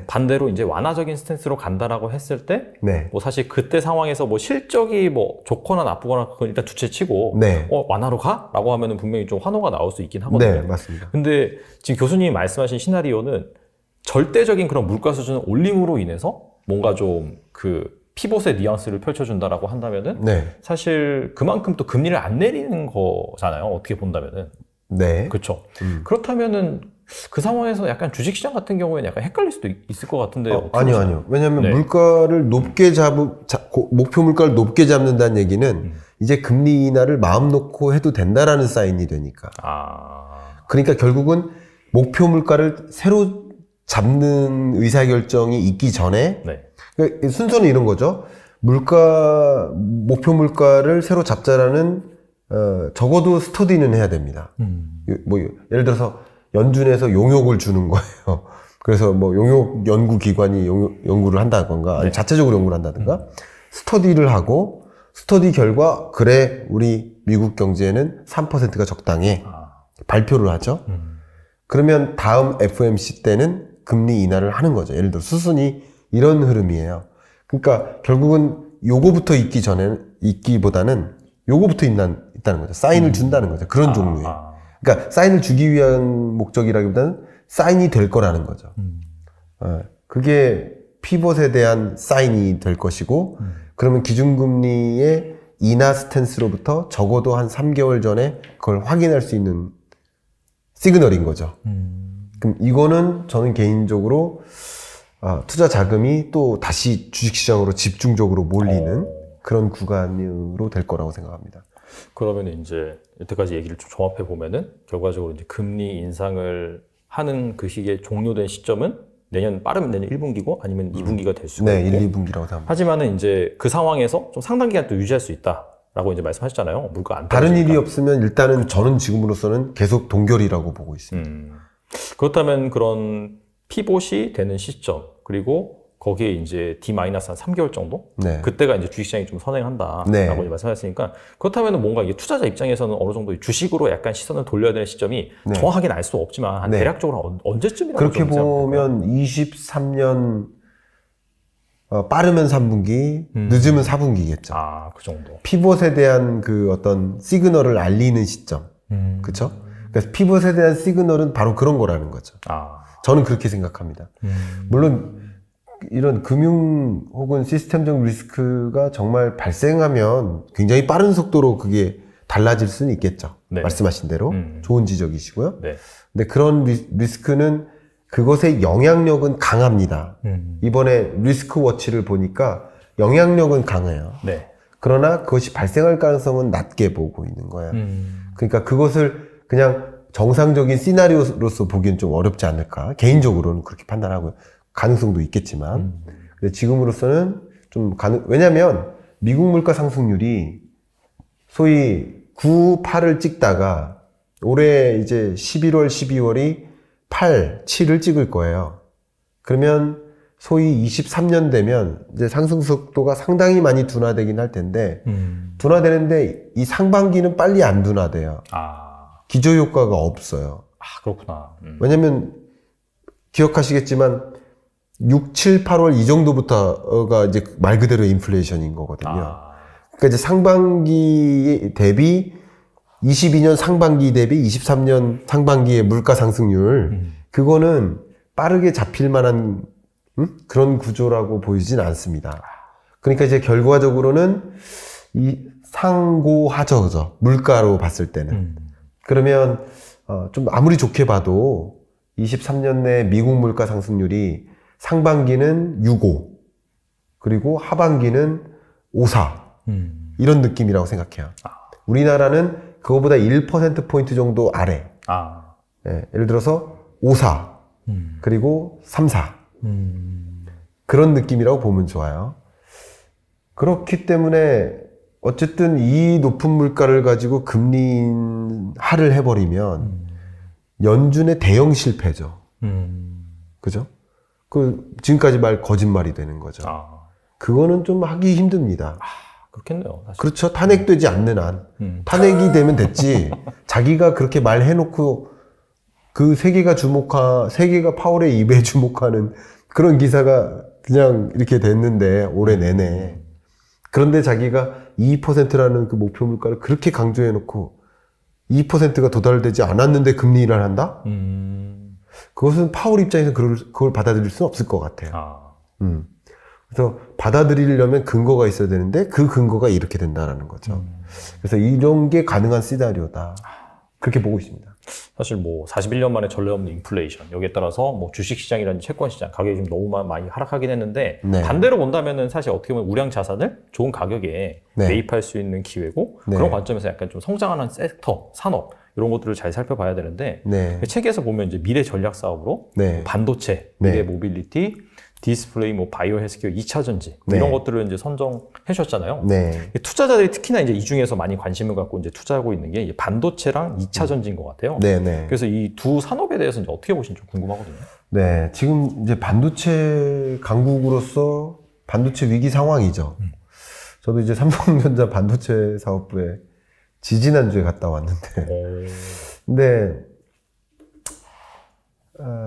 반대로 이제 완화적인 스탠스로 간다라고 했을 때 뭐 사실 그때 상황에서 뭐 실적이 뭐 좋거나 나쁘거나 그건 일단 두채치고 완화로 가? 라고 하면은 분명히 좀 환호가 나올 수 있긴 하거든요. 네, 맞습니다. 근데 지금 교수님이 말씀하신 시나리오는 절대적인 그런 물가 수준을 올림으로 인해서 뭔가 좀 그 피봇의 뉘앙스를 펼쳐준다라고 한다면은 사실 그만큼 또 금리를 안 내리는 거잖아요. 어떻게 본다면은. 그렇죠. 그렇다면은 그 상황에서 약간 주식시장 같은 경우에는 약간 헷갈릴 수도 있을 것 같은데. 아니요. 왜냐하면 물가를 높게 목표 물가를 높게 잡는다는 얘기는 이제 금리 인하를 마음 놓고 해도 된다라는 사인이 되니까. 그러니까 결국은 목표 물가를 새로 잡는 의사결정이 있기 전에 그러니까 순서는 이런 거죠. 목표 물가를 새로 잡자라는 적어도 스터디는 해야 됩니다. 뭐 예를 들어서 연준에서 용역을 주는 거예요. 그래서 뭐 용역 연구기관이 연구를 한다던가 아니 자체적으로 연구를 한다든가 스터디를 하고 스터디 결과 그래 우리 미국 경제에는 3%가 적당해 발표를 하죠. 그러면 다음 FOMC 때는 금리 인하를 하는 거죠. 예를 들어 수순이 이런 흐름이에요. 그러니까 결국은 요거부터 있기보다는 요거부터 있다는 거죠. 사인을 준다는 거죠. 그런 종류예요. 그러니까 사인을 주기 위한 목적이라기보다는 사인이 될 거라는 거죠. 그게 피벗에 대한 사인이 될 것이고 그러면 기준금리의 인하 스탠스로부터 적어도 한 3개월 전에 그걸 확인할 수 있는 시그널인 거죠. 그럼 이거는 저는 개인적으로 투자 자금이 또 다시 주식시장으로 집중적으로 몰리는 그런 구간으로 될 거라고 생각합니다. 그러면 이제 여태까지 얘기를 좀 종합해 보면은 결과적으로 이제 금리 인상을 하는 그 시기에 종료된 시점은 빠르면 내년 1분기고 아니면 2분기가 될 수가 있고. 1, 2분기라고 생각합니다. 하지만은 이제 그 상황에서 좀 상당 기간 또 유지할 수 있다라고 이제 말씀하셨잖아요. 물가 안 다른 떨어지니까. 일이 없으면 일단은 저는 지금으로서는 계속 동결이라고 보고 있습니다. 그렇다면 그런 피봇이 되는 시점 그리고 거기에 이제 D-한 3개월 정도? 네. 그때가 이제 주식시장이 좀 선행한다라고 네. 이제 말씀하셨으니까 그렇다면 뭔가 이게 투자자 입장에서는 어느 정도 주식으로 약간 시선을 돌려야 되는 시점이 네. 정확하게는 알 수 없지만 한 네. 대략적으로 언제쯤이라고 그렇게 보면 23년 빠르면 3분기, 늦으면 4분기겠죠. 그 정도. 피봇에 대한 그 어떤 시그널을 알리는 시점. 그렇죠? 그러니까 피봇에 대한 시그널은 바로 그런 거라는 거죠. 저는 그렇게 생각합니다. 물론 이런 금융 혹은 시스템적 리스크가 정말 발생하면 굉장히 빠른 속도로 그게 달라질 수는 있겠죠. 네. 말씀하신 대로 좋은 지적이시고요. 네. 근데 그런 리스크는 그것의 영향력은 강합니다. 이번에 리스크 워치를 보니까 영향력은 강해요. 네. 그러나 그것이 발생할 가능성은 낮게 보고 있는 거예요. 그러니까 그것을 그냥 정상적인 시나리오로서 보기엔 좀 어렵지 않을까. 개인적으로는 그렇게 판단하고요. 가능성도 있겠지만. 근데 지금으로서는 좀 왜냐면 미국 물가 상승률이 소위 9, 8을 찍다가 올해 이제 11월, 12월이 8, 7을 찍을 거예요. 그러면 소위 23년 되면 이제 상승 속도가 상당히 많이 둔화되긴 할 텐데, 둔화되는데 이 상반기는 빨리 안 둔화돼요. 기저효과가 없어요. 그렇구나. 왜냐면 기억하시겠지만 6, 7, 8월 이 정도부터가 이제 말 그대로 인플레이션인 거거든요. 그러니까 이제 상반기 대비 22년 상반기 대비 23년 상반기의 물가 상승률 그거는 빠르게 잡힐 만한 그런 구조라고 보이진 않습니다. 그러니까 이제 결과적으로는 이 상고하저죠. 물가로 봤을 때는. 그러면 좀 아무리 좋게 봐도 23년 내 미국 물가 상승률이 상반기는 6.5 그리고 하반기는 5.4 이런 느낌이라고 생각해요. 우리나라는 그거보다 1%포인트 정도 아래. 예, 예를 들어서 5.4 그리고 3.4 그런 느낌이라고 보면 좋아요. 그렇기 때문에 어쨌든 이 높은 물가를 가지고 금리 인하를 해버리면 연준의 대형 실패죠. 그죠? 지금까지 말 거짓말이 되는 거죠. 그거는 좀 하기 힘듭니다. 그렇겠네요. 사실. 그렇죠. 탄핵되지 않는 한. 탄핵이 되면 됐지. 자기가 그렇게 말해놓고 그 세계가 파월의 입에 주목하는 그런 기사가 그냥 이렇게 됐는데, 올해 내내. 그런데 자기가 2%라는 그 목표 물가를 그렇게 강조해놓고 2%가 도달되지 않았는데 금리 인하를 한다? 그것은 파월 입장에서 그걸 받아들일 수는 없을 것 같아요. 그래서 받아들이려면 근거가 있어야 되는데 그 근거가 이렇게 된다라는 거죠. 그래서 이런 게 가능한 시나리오다. 그렇게 보고 있습니다. 사실 뭐 41년 만에 전례 없는 인플레이션, 여기에 따라서 뭐 주식시장이라든지 채권시장 가격이 좀 너무 많이 하락하긴 했는데, 네. 반대로 본다면은 사실 어떻게 보면 우량 자산을 좋은 가격에 네. 매입할 수 있는 기회고, 네. 그런 관점에서 약간 좀 성장하는 섹터, 산업 이런 것들을 잘 살펴봐야 되는데, 네. 책에서 보면 이제 미래 전략 사업으로 네. 반도체, 미래 모빌리티, 디스플레이, 뭐 바이오 헬스케어, 2차 전지 네. 이런 것들을 이제 선정해 주셨잖아요. 네. 투자자들이 특히나 이제 이 중에서 많이 관심을 갖고 이제 투자하고 있는 게 이제 반도체랑 2차 전지인 것 같아요. 네, 네. 그래서 이 두 산업에 대해서 이제 어떻게 보시는지 좀 궁금하거든요. 네, 지금 이제 반도체 강국으로서 반도체 위기 상황이죠. 저도 이제 삼성전자 반도체 사업부에 지지난주에 갔다 왔는데 근데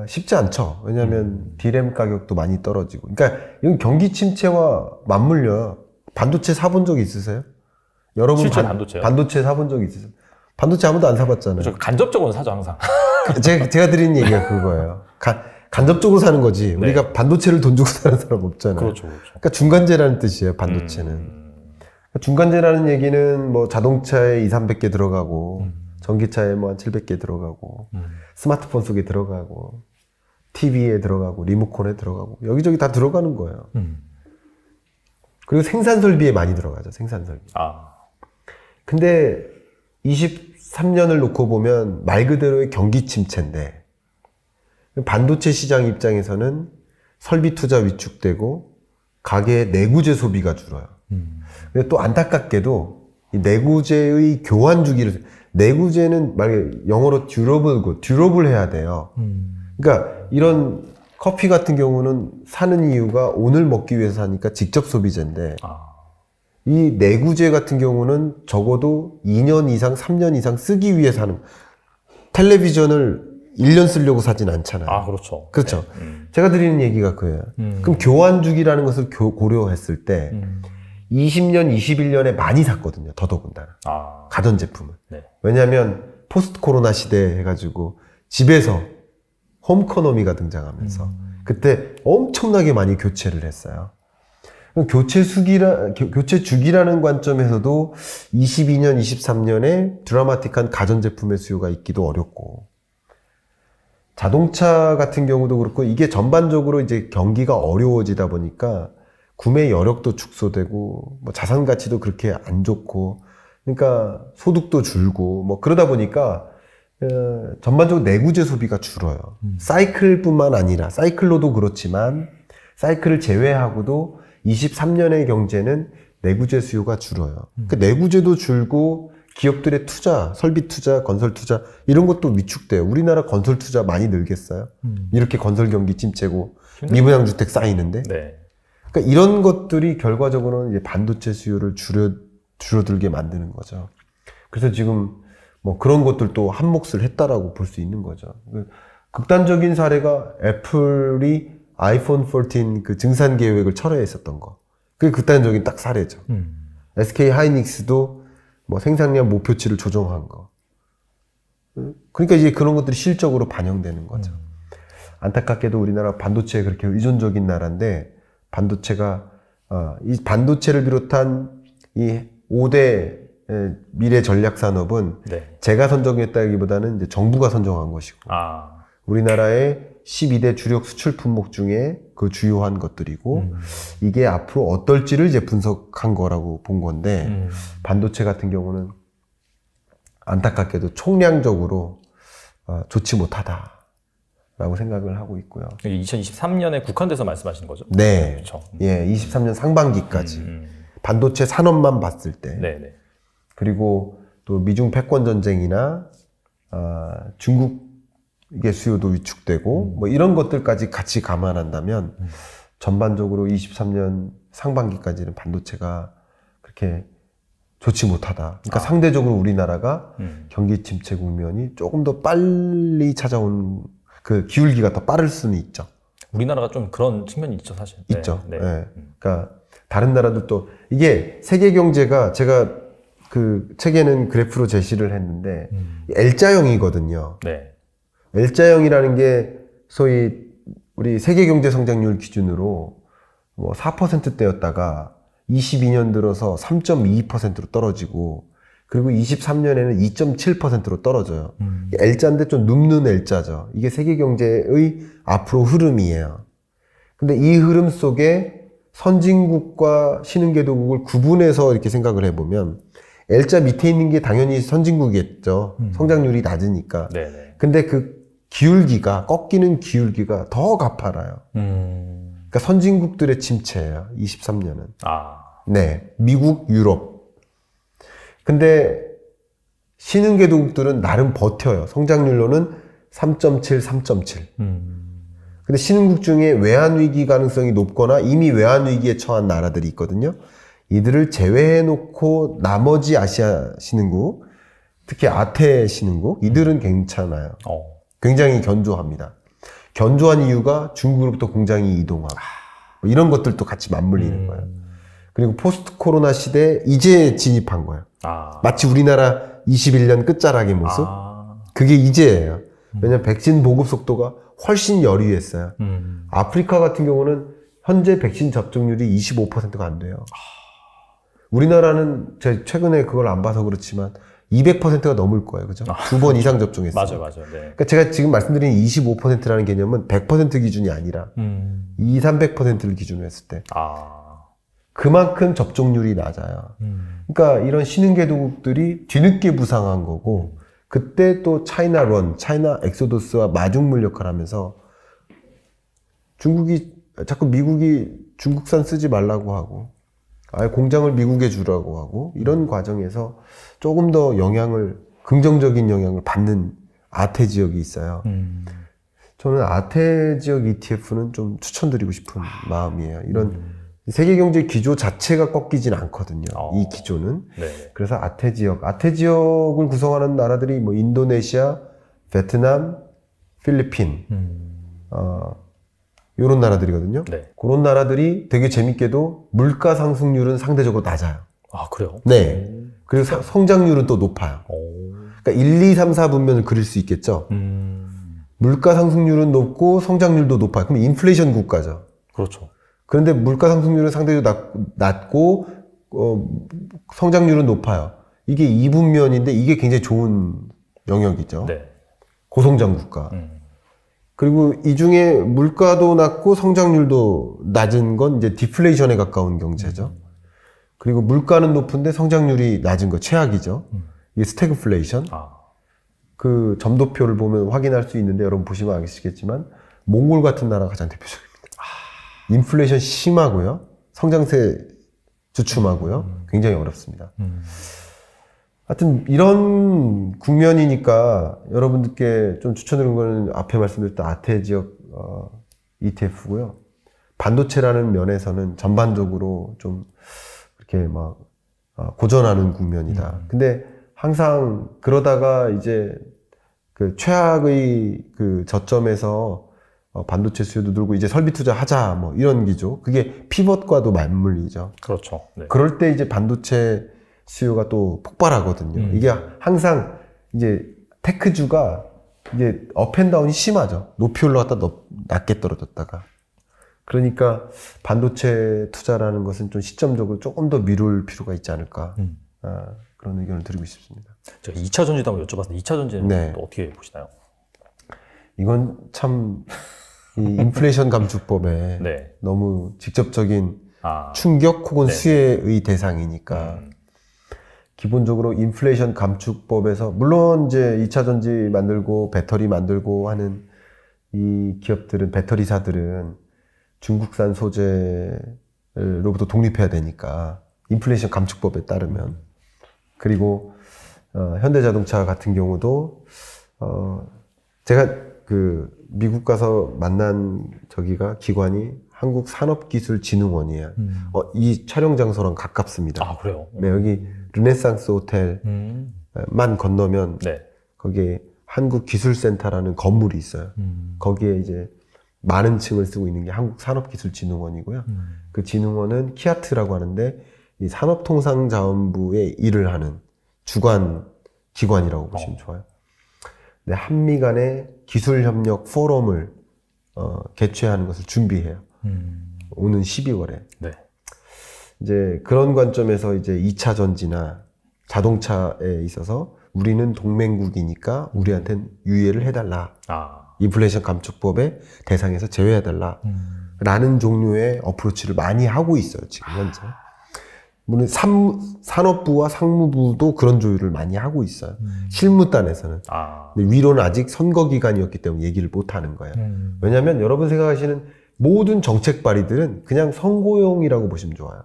쉽지 않죠. 왜냐하면 디램 가격도 많이 떨어지고. 그러니까 이건 경기 침체와 맞물려요. 반도체 사본 적 있으세요? 여러분 실제 반도체요? 반도체 사본 적 있으세요? 반도체 아무도 안 사봤잖아요. 그렇죠. 간접적으로는 사죠 항상. 제가 드리는 얘기가 그거예요. 간접적으로 사는 거지. 네. 우리가 반도체를 돈 주고 사는 사람 없잖아요. 그렇죠. 그러니까 중간재라는 뜻이에요. 반도체는. 중간재라는 얘기는 뭐 자동차에 200~300개 들어가고 전기차에 뭐 한 700개 들어가고 스마트폰 속에 들어가고 TV에 들어가고 리모컨에 들어가고 여기저기 다 들어가는 거예요. 그리고 생산 설비에 많이 들어가죠. 생산 설비. 근데 23년을 놓고 보면 말 그대로의 경기 침체인데 반도체 시장 입장에서는 설비 투자 위축되고 가계의 내구재 소비가 줄어요. 근데 또 안타깝게도 이 내구재의 교환 주기를 내구재는 말 영어로 듀러블 해야 돼요. 그러니까 이런 커피 같은 경우는 사는 이유가 오늘 먹기 위해서 사니까 직접 소비재인데 이 내구재 같은 경우는 적어도 2년 이상, 3년 이상 쓰기 위해 사는 텔레비전을 1년 쓰려고 사진 않잖아요. 그렇죠. 그렇죠. 네. 제가 드리는 얘기가 그거예요. 그럼 교환 주기라는 것을 고려했을 때 20년, 21년에 많이 샀거든요. 더더군다나. 가전제품을. 네. 왜냐하면 포스트 코로나 시대 해가지고 집에서 홈코노미가 등장하면서 그때 엄청나게 많이 교체를 했어요. 교체 주기라는 관점에서도 22년, 23년에 드라마틱한 가전제품의 수요가 있기도 어렵고 자동차 같은 경우도 그렇고 이게 전반적으로 이제 경기가 어려워지다 보니까 구매 여력도 축소되고 뭐 자산 가치도 그렇게 안 좋고 그러니까 소득도 줄고 뭐 그러다 보니까 전반적으로 내구재 소비가 줄어요. 사이클뿐만 아니라 사이클로도 그렇지만 사이클을 제외하고도 23년의 경제는 내구재 수요가 줄어요. 그 내구재도 줄고 기업들의 투자, 설비 투자, 건설 투자 이런 것도 위축돼요. 우리나라 건설 투자 많이 늘겠어요? 이렇게 건설 경기 침체고 미분양 주택 쌓이는데. 네. 그러니까 이런 것들이 결과적으로는 이제 반도체 수요를 줄어들게 만드는 거죠. 그래서 지금 뭐 그런 것들도 한 몫을 했다라고 볼 수 있는 거죠. 극단적인 사례가 애플이 아이폰 14 그 증산 계획을 철회했었던 거. 그게 극단적인 딱 사례죠. SK 하이닉스도 뭐 생산량 목표치를 조정한 거. 그러니까 이제 그런 것들이 실적으로 반영되는 거죠. 안타깝게도 우리나라 반도체에 그렇게 의존적인 나라인데 반도체가 이 반도체를 비롯한 이 5대 미래 전략 산업은 네. 제가 선정했다기보다는 이제 정부가 선정한 것이고 우리나라의 12대 주력 수출 품목 중에 그 주요한 것들이고 이게 앞으로 어떨지를 이제 분석한 거라고 본 건데 반도체 같은 경우는 안타깝게도 총량적으로 좋지 못하다라고 생각을 하고 있고요. 2023년에 국한돼서 말씀하시는 거죠? 네. 그렇죠. 예, 23년 상반기까지 반도체 산업만 봤을 때. 네네. 그리고 또 미중 패권 전쟁이나 중국의 수요도 위축되고 뭐 이런 것들까지 같이 감안한다면 전반적으로 23년 상반기까지는 반도체가 그렇게 좋지 못하다. 그러니까 상대적으로 우리나라가 경기 침체 국면이 조금 더 빨리 찾아온 그 기울기가 더 빠를 수는 있죠. 우리나라가 좀 그런 측면이 있죠, 사실. 있죠. 네. 네. 그러니까 다른 나라들도 이게 세계 경제가 제가 그 책에는 그래프로 제시를 했는데 L자형이거든요. 네. L자형이라는 게 소위 우리 세계 경제 성장률 기준으로 뭐 4%대였다가 22년 들어서 3.22%로 떨어지고 그리고 23년에는 2.7%로 떨어져요. L자인데 좀 눕는 L자죠. 이게 세계 경제의 앞으로 흐름이에요. 근데 이 흐름 속에 선진국과 신흥개도국을 구분해서 이렇게 생각을 해보면 L자 밑에 있는 게 당연히 선진국이겠죠. 성장률이 낮으니까. 네네. 근데 그 기울기가, 꺾이는 기울기가 더 가파라요. 그러니까 선진국들의 침체예요. 23년은. 네. 미국, 유럽. 근데 신흥개도국들은 나름 버텨요. 성장률로는 3.7, 3.7. 근데 신흥국 중에 외환위기 가능성이 높거나 이미 외환위기에 처한 나라들이 있거든요. 이들을 제외해놓고 나머지 아시아 신흥국, 특히 아태 신흥국, 이들은 괜찮아요. 굉장히 견조합니다. 견조한 이유가 중국으로부터 공장이 이동하고 뭐 이런 것들도 같이 맞물리는 거예요. 그리고 포스트 코로나 시대에 이제 진입한 거예요. 마치 우리나라 21년 끝자락의 모습? 그게 이제예요. 왜냐면 백신 보급 속도가 훨씬 열의했어요. 아프리카 같은 경우는 현재 백신 접종률이 25%가 안 돼요. 우리나라는 제가 최근에 그걸 안 봐서 그렇지만 200%가 넘을 거예요. 그죠? 2번 이상 접종했어요. 맞아요. 네. 그러니까 제가 지금 말씀드린 25%라는 개념은 100% 기준이 아니라 200~300%를 기준으로 했을 때 그만큼 접종률이 낮아요. 그러니까 이런 신흥개도국들이 뒤늦게 부상한 거고 그때 또 차이나 엑소더스와 마중물 역할을 하면서 자꾸 미국이 중국산 쓰지 말라고 하고 아예 공장을 미국에 주라고 하고 이런 과정에서 조금 더 긍정적인 영향을 받는 아태 지역이 있어요. 저는 아태 지역 ETF는 좀 추천드리고 싶은 마음이에요. 이런 세계 경제 기조 자체가 꺾이진 않거든요. 이 기조는. 네. 그래서 아태 지역을 구성하는 나라들이 뭐 인도네시아, 베트남, 필리핀, 요런 나라들이거든요. 네. 그런 나라들이 되게 재밌게도 물가 상승률은 상대적으로 낮아요. 그래요? 네. 그리고 성장률은 또 높아요. 그러니까 1, 2, 3, 4분면을 그릴 수 있겠죠. 물가 상승률은 높고 성장률도 높아요. 그럼 인플레이션 국가죠. 그렇죠. 그런데 물가 상승률은 상대적으로 낮고 성장률은 높아요. 이게 2분면인데 이게 굉장히 좋은 영역이죠. 네. 고성장 국가. 그리고 이 중에 물가도 낮고 성장률도 낮은 건 이제 디플레이션에 가까운 경제죠. 그리고 물가는 높은데 성장률이 낮은 거 최악이죠. 이게 스태그플레이션. 그 점도표를 보면 확인할 수 있는데 여러분 보시면 아시겠지만 몽골 같은 나라가 가장 대표적입니다. 인플레이션 심하고요. 성장세 주춤하고요. 굉장히 어렵습니다. 하여튼 이런 국면이니까 여러분들께 좀 추천드리는 거는 앞에 말씀드렸던 아태 지역 ETF고요. 반도체라는 면에서는 전반적으로 좀 이렇게 막 고전하는 국면이다. 근데 항상 그러다가 이제 그 최악의 그 저점에서 반도체 수요도 늘고 이제 설비 투자 하자 뭐 이런 기조. 그게 피벗과도 맞물리죠. 그렇죠. 네. 그럴 때 이제 반도체 수요가 또 폭발하거든요. 이게 항상 이제 테크주가 이제 업앤다운이 심하죠. 높이 올라갔다 낮게 떨어졌다가. 그러니까 반도체 투자라는 것은 좀 시점적으로 조금 더 미룰 필요가 있지 않을까. 그런 의견을 드리고 싶습니다. 제가 2차 전지도 한번 여쭤봤는데 2차 전지는 네. 어떻게 보시나요? 이건 참 이 인플레이션 감축법에 네. 너무 직접적인 충격 혹은 네. 수혜의 대상이니까 기본적으로 인플레이션 감축법에서 물론 이제 2차 전지 만들고 배터리 만들고 하는 이 기업들은 배터리사들은 중국산 소재로부터 독립해야 되니까 인플레이션 감축법에 따르면 그리고 현대자동차 같은 경우도 제가 그 미국 가서 만난 기관이 한국산업기술진흥원이에요. 이 촬영 장소랑 가깝습니다. 그래요? 네, 여기 르네상스 호텔만 건너면 네. 거기에 한국기술센터라는 건물이 있어요. 거기에 이제 많은 층을 쓰고 있는 게 한국산업기술진흥원이고요. 그 진흥원은 키아트라고 하는데 이 산업통상자원부에 일을 하는 주관 기관이라고 보시면 좋아요. 네, 한미 간의 기술협력 포럼을 개최하는 것을 준비해요. 오는 12월에. 네. 이제 그런 관점에서 이제 2차 전지나 자동차에 있어서 우리는 동맹국이니까 우리한테는 유예를 해달라. 인플레이션 감축법의 대상에서 제외해달라. 라는 종류의 어프로치를 많이 하고 있어요, 지금 현재. 물론 산업부와 상무부도 그런 조율을 많이 하고 있어요. 실무단에서는. 근데 위로는 아직 선거 기간이었기 때문에 얘기를 못 하는 거예요. 왜냐하면 여러분 생각하시는 모든 정책 발의들은 그냥 선거용이라고 보시면 좋아요.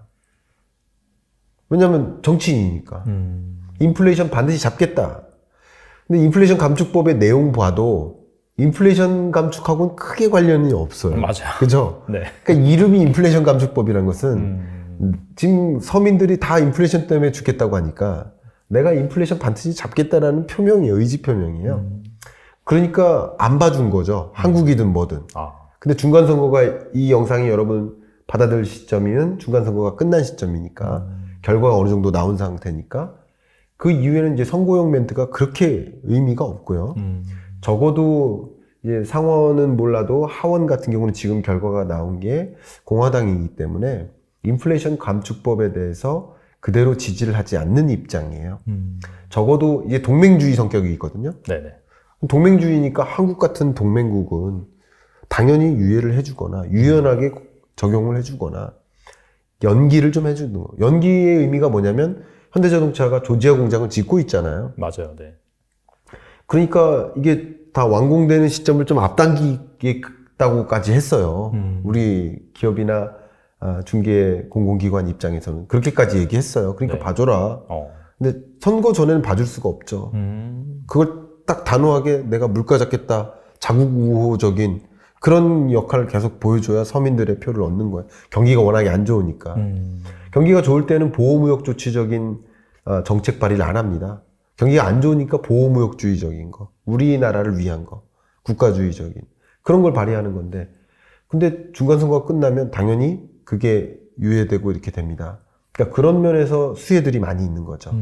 왜냐하면 정치인이니까. 인플레이션 반드시 잡겠다. 근데 인플레이션 감축법의 내용 봐도 인플레이션 감축하고는 크게 관련이 없어요. 맞아요. 그죠? 네. 그러니까 이름이 인플레이션 감축법이라는 것은 지금 서민들이 다 인플레이션 때문에 죽겠다고 하니까 내가 인플레이션 반드시 잡겠다라는 표명이에요. 의지 표명이에요. 그러니까 안 봐준 거죠. 한국이든 뭐든. 근데 중간선거가 이 영상이 여러분 받아들일 시점이면 중간선거가 끝난 시점이니까 결과가 어느 정도 나온 상태니까 그 이후에는 이제 선거용 멘트가 그렇게 의미가 없고요. 적어도 이제 상원은 몰라도 하원 같은 경우는 지금 결과가 나온 게 공화당이기 때문에 인플레이션 감축법에 대해서 그대로 지지를 하지 않는 입장이에요. 적어도 이제 동맹주의 성격이 있거든요. 네네. 동맹주의니까 한국 같은 동맹국은 당연히 유예를 해주거나 유연하게 적용을 해주거나 연기를 좀 해주는 거. 연기의 의미가 뭐냐면 현대자동차가 조지아 공장을 짓고 있잖아요. 맞아요. 네. 그러니까 이게 다 완공되는 시점을 좀 앞당기겠다고까지 했어요. 우리 기업이나 중개 공공기관 입장에서는 그렇게까지 얘기했어요. 그러니까 네. 봐줘라. 근데 선거 전에는 봐줄 수가 없죠. 그걸 딱 단호하게 내가 물가 잡겠다. 자국우호적인 그런 역할을 계속 보여줘야 서민들의 표를 얻는 거예요. 경기가 워낙에 안 좋으니까. 경기가 좋을 때는 보호무역 조치적인 정책 발의를 안 합니다. 경기가 안 좋으니까 보호무역주의적인 거, 우리나라를 위한 거, 국가주의적인 그런 걸 발의하는 건데, 근데 중간선거가 끝나면 당연히 그게 유예되고 이렇게 됩니다. 그러니까 그런 면에서 수혜들이 많이 있는 거죠.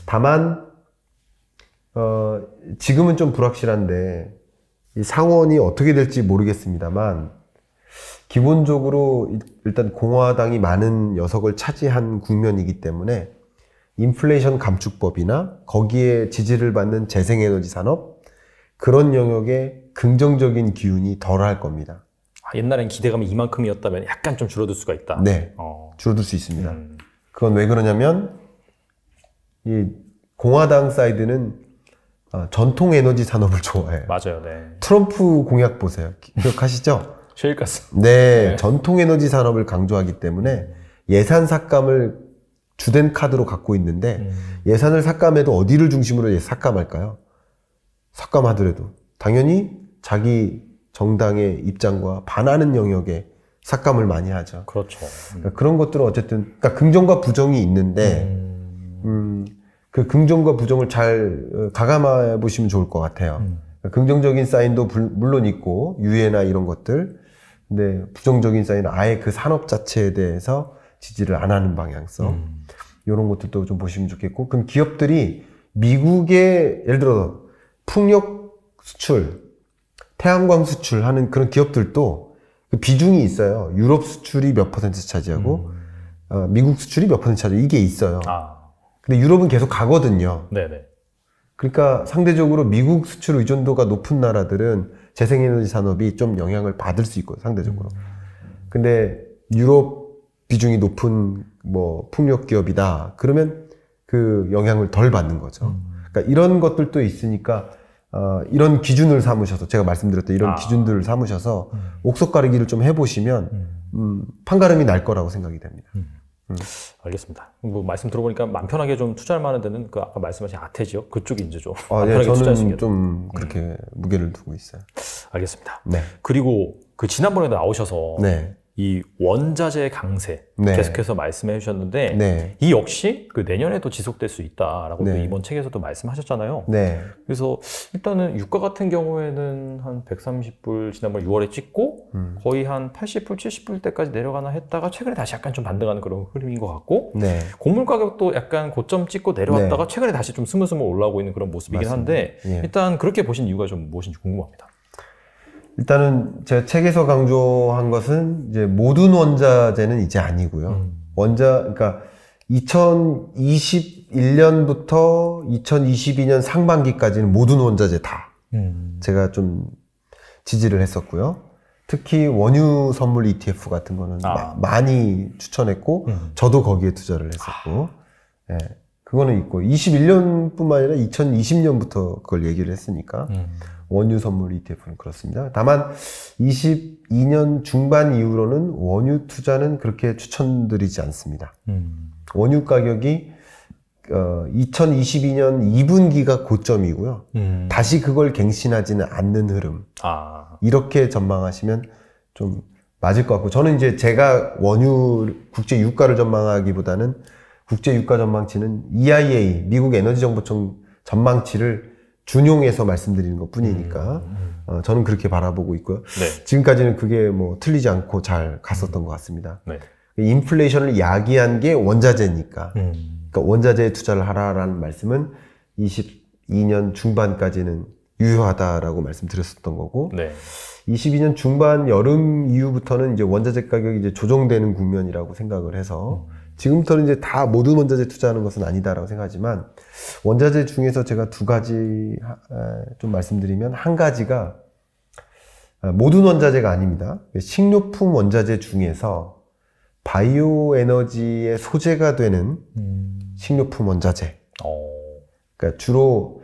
다만 지금은 좀 불확실한데 이 상원이 어떻게 될지 모르겠습니다만 기본적으로 일단 공화당이 많은 여석을 차지한 국면이기 때문에 인플레이션 감축법이나 거기에 지지를 받는 재생에너지 산업 그런 영역에 긍정적인 기운이 덜할 겁니다. 옛날엔 기대감이 이만큼이었다면 약간 좀 줄어들 수가 있다. 네, 줄어들 수 있습니다. 그건 왜 그러냐면 이 공화당 사이드는 전통 에너지 산업을 좋아해요. 맞아요. 네. 트럼프 공약 보세요. 기억하시죠? 셰일가스. 네, 전통 에너지 산업을 강조하기 때문에 예산 삭감을 주된 카드로 갖고 있는데 예산을 삭감해도 어디를 중심으로 삭감할까요? 삭감하더라도 당연히 자기 정당의 입장과 반하는 영역에 삭감을 많이 하죠. 그렇죠. 그러니까 그런 것들은 어쨌든 그러니까 긍정과 부정이 있는데 그 긍정과 부정을 잘 가감해 보시면 좋을 것 같아요. 그러니까 긍정적인 사인도 물론 있고 유예나 이런 것들, 근데 부정적인 사인은 아예 그 산업 자체에 대해서 지지를 안 하는 방향성 이런 것들도 좀 보시면 좋겠고, 그럼 기업들이 미국의 예를 들어 풍력 수출, 태양광 수출하는 그런 기업들도 그 비중이 있어요. 유럽 수출이 몇 퍼센트 차지하고 미국 수출이 몇 퍼센트 차지하고 이게 있어요. 근데 유럽은 계속 가거든요. 네네. 그러니까 상대적으로 미국 수출 의존도가 높은 나라들은 재생에너지 산업이 좀 영향을 받을 수 있고 상대적으로. 근데 유럽 비중이 높은 뭐 풍력 기업이다. 그러면 그 영향을 덜 받는 거죠. 그러니까 이런 것들도 있으니까 이런 기준을 삼으셔서 제가 말씀드렸던 이런 기준들을 삼으셔서 옥석 가리기를 좀 해보시면 판가름이 날 거라고 생각이 됩니다. 알겠습니다. 뭐 말씀 들어보니까 맘 편하게 좀 투자할 만한 데는 그 아까 말씀하신 아태지역 그쪽이 이제 좀 네, 저는 좀 그렇게 무게를 두고 있어요. 알겠습니다. 네. 그리고 그 지난번에도 나오셔서 네. 이 원자재 강세 계속해서 말씀해 주셨는데 이 역시 그 내년에도 지속될 수 있다라고 또 이번 책에서도 말씀하셨잖아요. 그래서 일단은 유가 같은 경우에는 한 130불 지난번 6월에 찍고 거의 한 80불, 70불 때까지 내려가나 했다가 최근에 다시 약간 좀 반등하는 그런 흐름인 것 같고 곡물 가격도 약간 고점 찍고 내려왔다가 최근에 다시 좀 스물스물 올라오고 있는 그런 모습이긴 한데 일단 그렇게 보신 이유가 좀 무엇인지 궁금합니다. 일단은 제가 책에서 강조한 것은 이제 모든 원자재는 이제 아니고요. 그러니까 2021년부터 2022년 상반기까지는 모든 원자재 다 제가 좀 지지를 했었고요. 특히 원유 선물 ETF 같은 거는 많이 추천했고 저도 거기에 투자를 했었고 그거는 있고 21년뿐만 아니라 2020년부터 그걸 얘기를 했으니까 원유 선물 ETF는 그렇습니다. 다만 22년 중반 이후로는 원유 투자는 그렇게 추천드리지 않습니다. 원유 가격이 2022년 2분기가 고점이고요. 다시 그걸 갱신하지는 않는 흐름. 이렇게 전망하시면 좀 맞을 것 같고, 저는 이제 제가 원유 국제 유가를 전망하기보다는 국제 유가 전망치는 EIA 미국 에너지정보청 전망치를 준용해서 말씀드리는 것 뿐이니까 저는 그렇게 바라보고 있고요. 네. 지금까지는 그게 뭐 틀리지 않고 잘 갔었던 것 같습니다. 네. 인플레이션을 야기한 게 원자재니까. 그러니까 원자재에 투자를 하라라는 말씀은 22년 중반까지는 유효하다라고 말씀드렸었던 거고, 네. 22년 중반 여름 이후부터는 이제 원자재 가격이 이제 조정되는 국면이라고 생각을 해서 지금부터는 이제 다 모든 원자재 투자하는 것은 아니다라고 생각하지만, 원자재 중에서 제가 두 가지 좀 말씀드리면, 한 가지가 모든 원자재가 아닙니다. 식료품 원자재 중에서 바이오 에너지의 소재가 되는 식료품 원자재. 그러니까 주로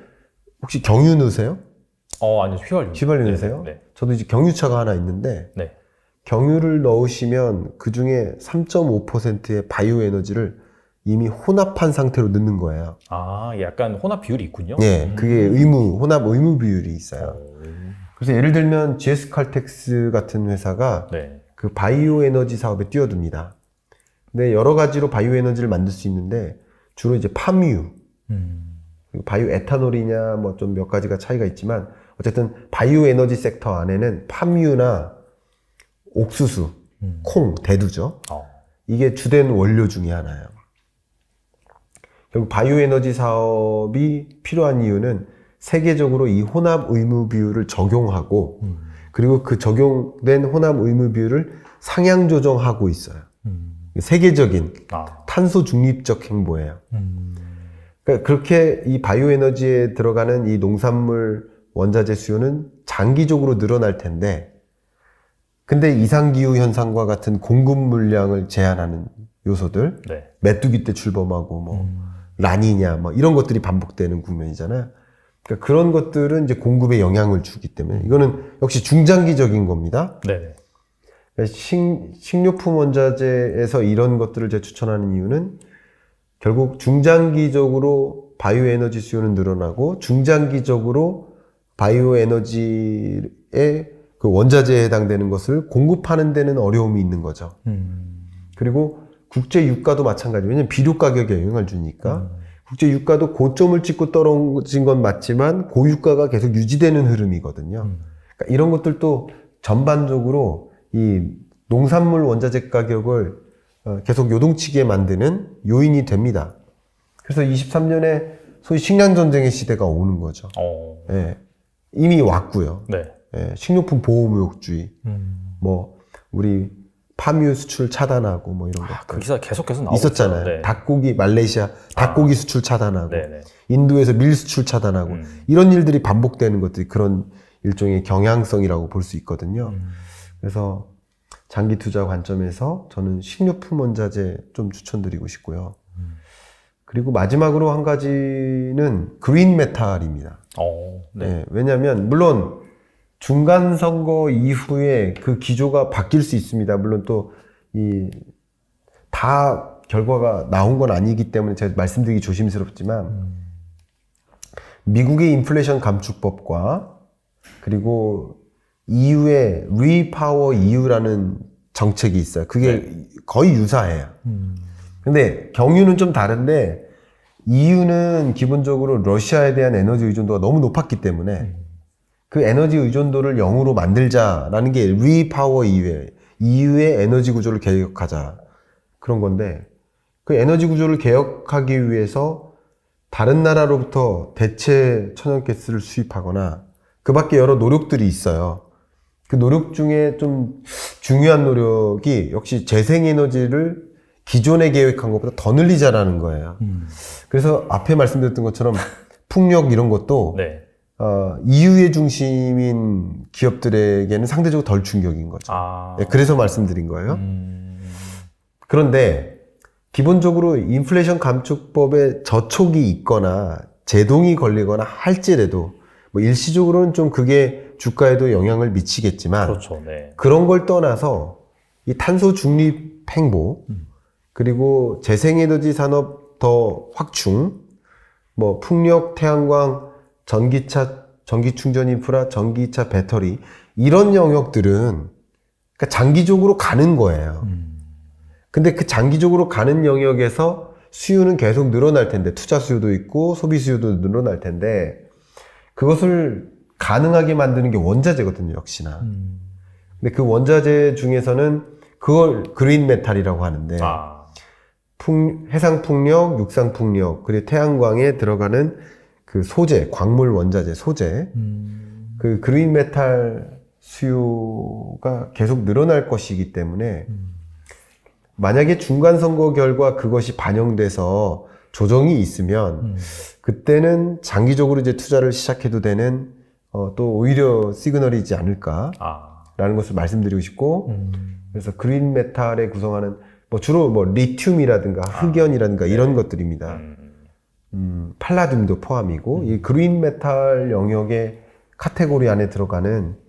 혹시 경유 넣으세요? 아니요, 휘발유. 휘발유 넣으세요? 네. 저도 이제 경유차가 하나 있는데, 네. 경유를 넣으시면 그 중에 3.5%의 바이오 에너지를 이미 혼합한 상태로 넣는 거예요. 약간 혼합 비율이 있군요. 네, 그게 혼합 의무 비율이 있어요. 그래서 예를 들면 GS 칼텍스 같은 회사가 네. 그 바이오 에너지 사업에 뛰어듭니다. 근데 여러 가지로 바이오 에너지를 만들 수 있는데 주로 이제 팜유, 바이오 에탄올이냐 뭐 좀 몇 가지가 차이가 있지만 어쨌든 바이오 에너지 섹터 안에는 팜유나 옥수수, 콩, 대두죠. 이게 주된 원료 중에 하나예요. 결국 바이오 에너지 사업이 필요한 이유는 세계적으로 이 혼합 의무 비율을 적용하고 그리고 그 적용된 혼합 의무 비율을 상향 조정하고 있어요. 세계적인 탄소 중립적 행보예요. 그러니까 그렇게 이 바이오 에너지에 들어가는 이 농산물 원자재 수요는 장기적으로 늘어날 텐데, 근데 이상기후 현상과 같은 공급 물량을 제한하는 요소들, 네. 메뚜기 때 출범하고 뭐 라니냐 뭐 이런 것들이 반복되는 국면이잖아요. 그러니까 그런 것들은 이제 공급에 영향을 주기 때문에 이거는 역시 중장기적인 겁니다. 네. 그러니까 식료품 원자재에서 이런 것들을 제가 추천하는 이유는 결국 중장기적으로 바이오 에너지 수요는 늘어나고 중장기적으로 바이오 에너지의 그 원자재에 해당되는 것을 공급하는 데는 어려움이 있는 거죠. 그리고 국제 유가도 마찬가지. 왜냐면 비료 가격에 영향을 주니까 국제 유가도 고점을 찍고 떨어진 건 맞지만 고유가가 계속 유지되는 흐름이거든요. 그러니까 이런 것들도 전반적으로 이 농산물 원자재 가격을 계속 요동치게 만드는 요인이 됩니다. 그래서 23년에 소위 식량 전쟁의 시대가 오는 거죠. 예, 이미 왔고요. 네. 예, 식료품 보호무역주의, 뭐 우리 파뮤 수출 차단하고 뭐 이런 것들. 그 기사 계속해서 나오고 있었잖아요. 네. 닭고기 말레이시아 닭고기 수출 차단하고, 네네. 인도에서 밀 수출 차단하고 이런 일들이 반복되는 것들이 그런 일종의 경향성이라고 볼 수 있거든요. 그래서 장기 투자 관점에서 저는 식료품 원자재 좀 추천드리고 싶고요. 그리고 마지막으로 한 가지는 그린 메탈입니다. 네. 네, 왜냐하면 물론 중간 선거 이후에 그 기조가 바뀔 수 있습니다. 물론 또 다 결과가 나온 건 아니기 때문에 제가 말씀드리기 조심스럽지만 미국의 인플레이션 감축법과 그리고 EU의 리파워 EU라는 정책이 있어요. 그게 거의 유사해요. 근데 경유는 좀 다른데 EU는 기본적으로 러시아에 대한 에너지 의존도가 너무 높았기 때문에 그 에너지 의존도를 0으로 만들자라는 게 리파워 EU예요. EU의 에너지 구조를 개혁하자. 그런 건데 그 에너지 구조를 개혁하기 위해서 다른 나라로부터 대체 천연가스를 수입하거나 그 밖에 여러 노력들이 있어요. 그 노력 중에 좀 중요한 노력이 역시 재생에너지를 기존에 계획한 것보다 더 늘리자라는 거예요. 그래서 앞에 말씀드렸던 것처럼 풍력 이런 것도 네. EU의 중심인 기업들에게는 상대적으로 덜 충격인 거죠. 네, 그래서 말씀드린 거예요. 그런데 기본적으로 인플레이션 감축법에 저촉이 있거나 제동이 걸리거나 할지라도 뭐 일시적으로는 좀 그게 주가에도 영향을 미치겠지만 그렇죠. 네. 그런 걸 떠나서 이 탄소 중립 행보 그리고 재생에너지 산업 더 확충 뭐 풍력, 태양광, 전기차, 전기 충전 인프라, 전기차 배터리 이런 영역들은 그러니까 그러니까 장기적으로 가는 거예요. 근데 그 장기적으로 가는 영역에서 수요는 계속 늘어날 텐데, 투자 수요도 있고 소비 수요도 늘어날 텐데, 그것을 가능하게 만드는 게 원자재거든요, 역시나. 근데 그 원자재 중에서는 그걸 그린 메탈이라고 하는데, 해상 풍력, 육상 풍력, 그리고 태양광에 들어가는 그 소재, 광물 원자재 소재, 그 그린 메탈 수요가 계속 늘어날 것이기 때문에, 만약에 중간 선거 결과 그것이 반영돼서 조정이 있으면, 그때는 장기적으로 이제 투자를 시작해도 되는, 또 오히려 시그널이지 않을까라는 것을 말씀드리고 싶고, 그래서 그린 메탈에 구성하는 주로 리튬이라든가 흑연이라든가 이런 것들입니다. 팔라듐도 포함이고, 이 그린 메탈 영역의 카테고리 안에 들어가는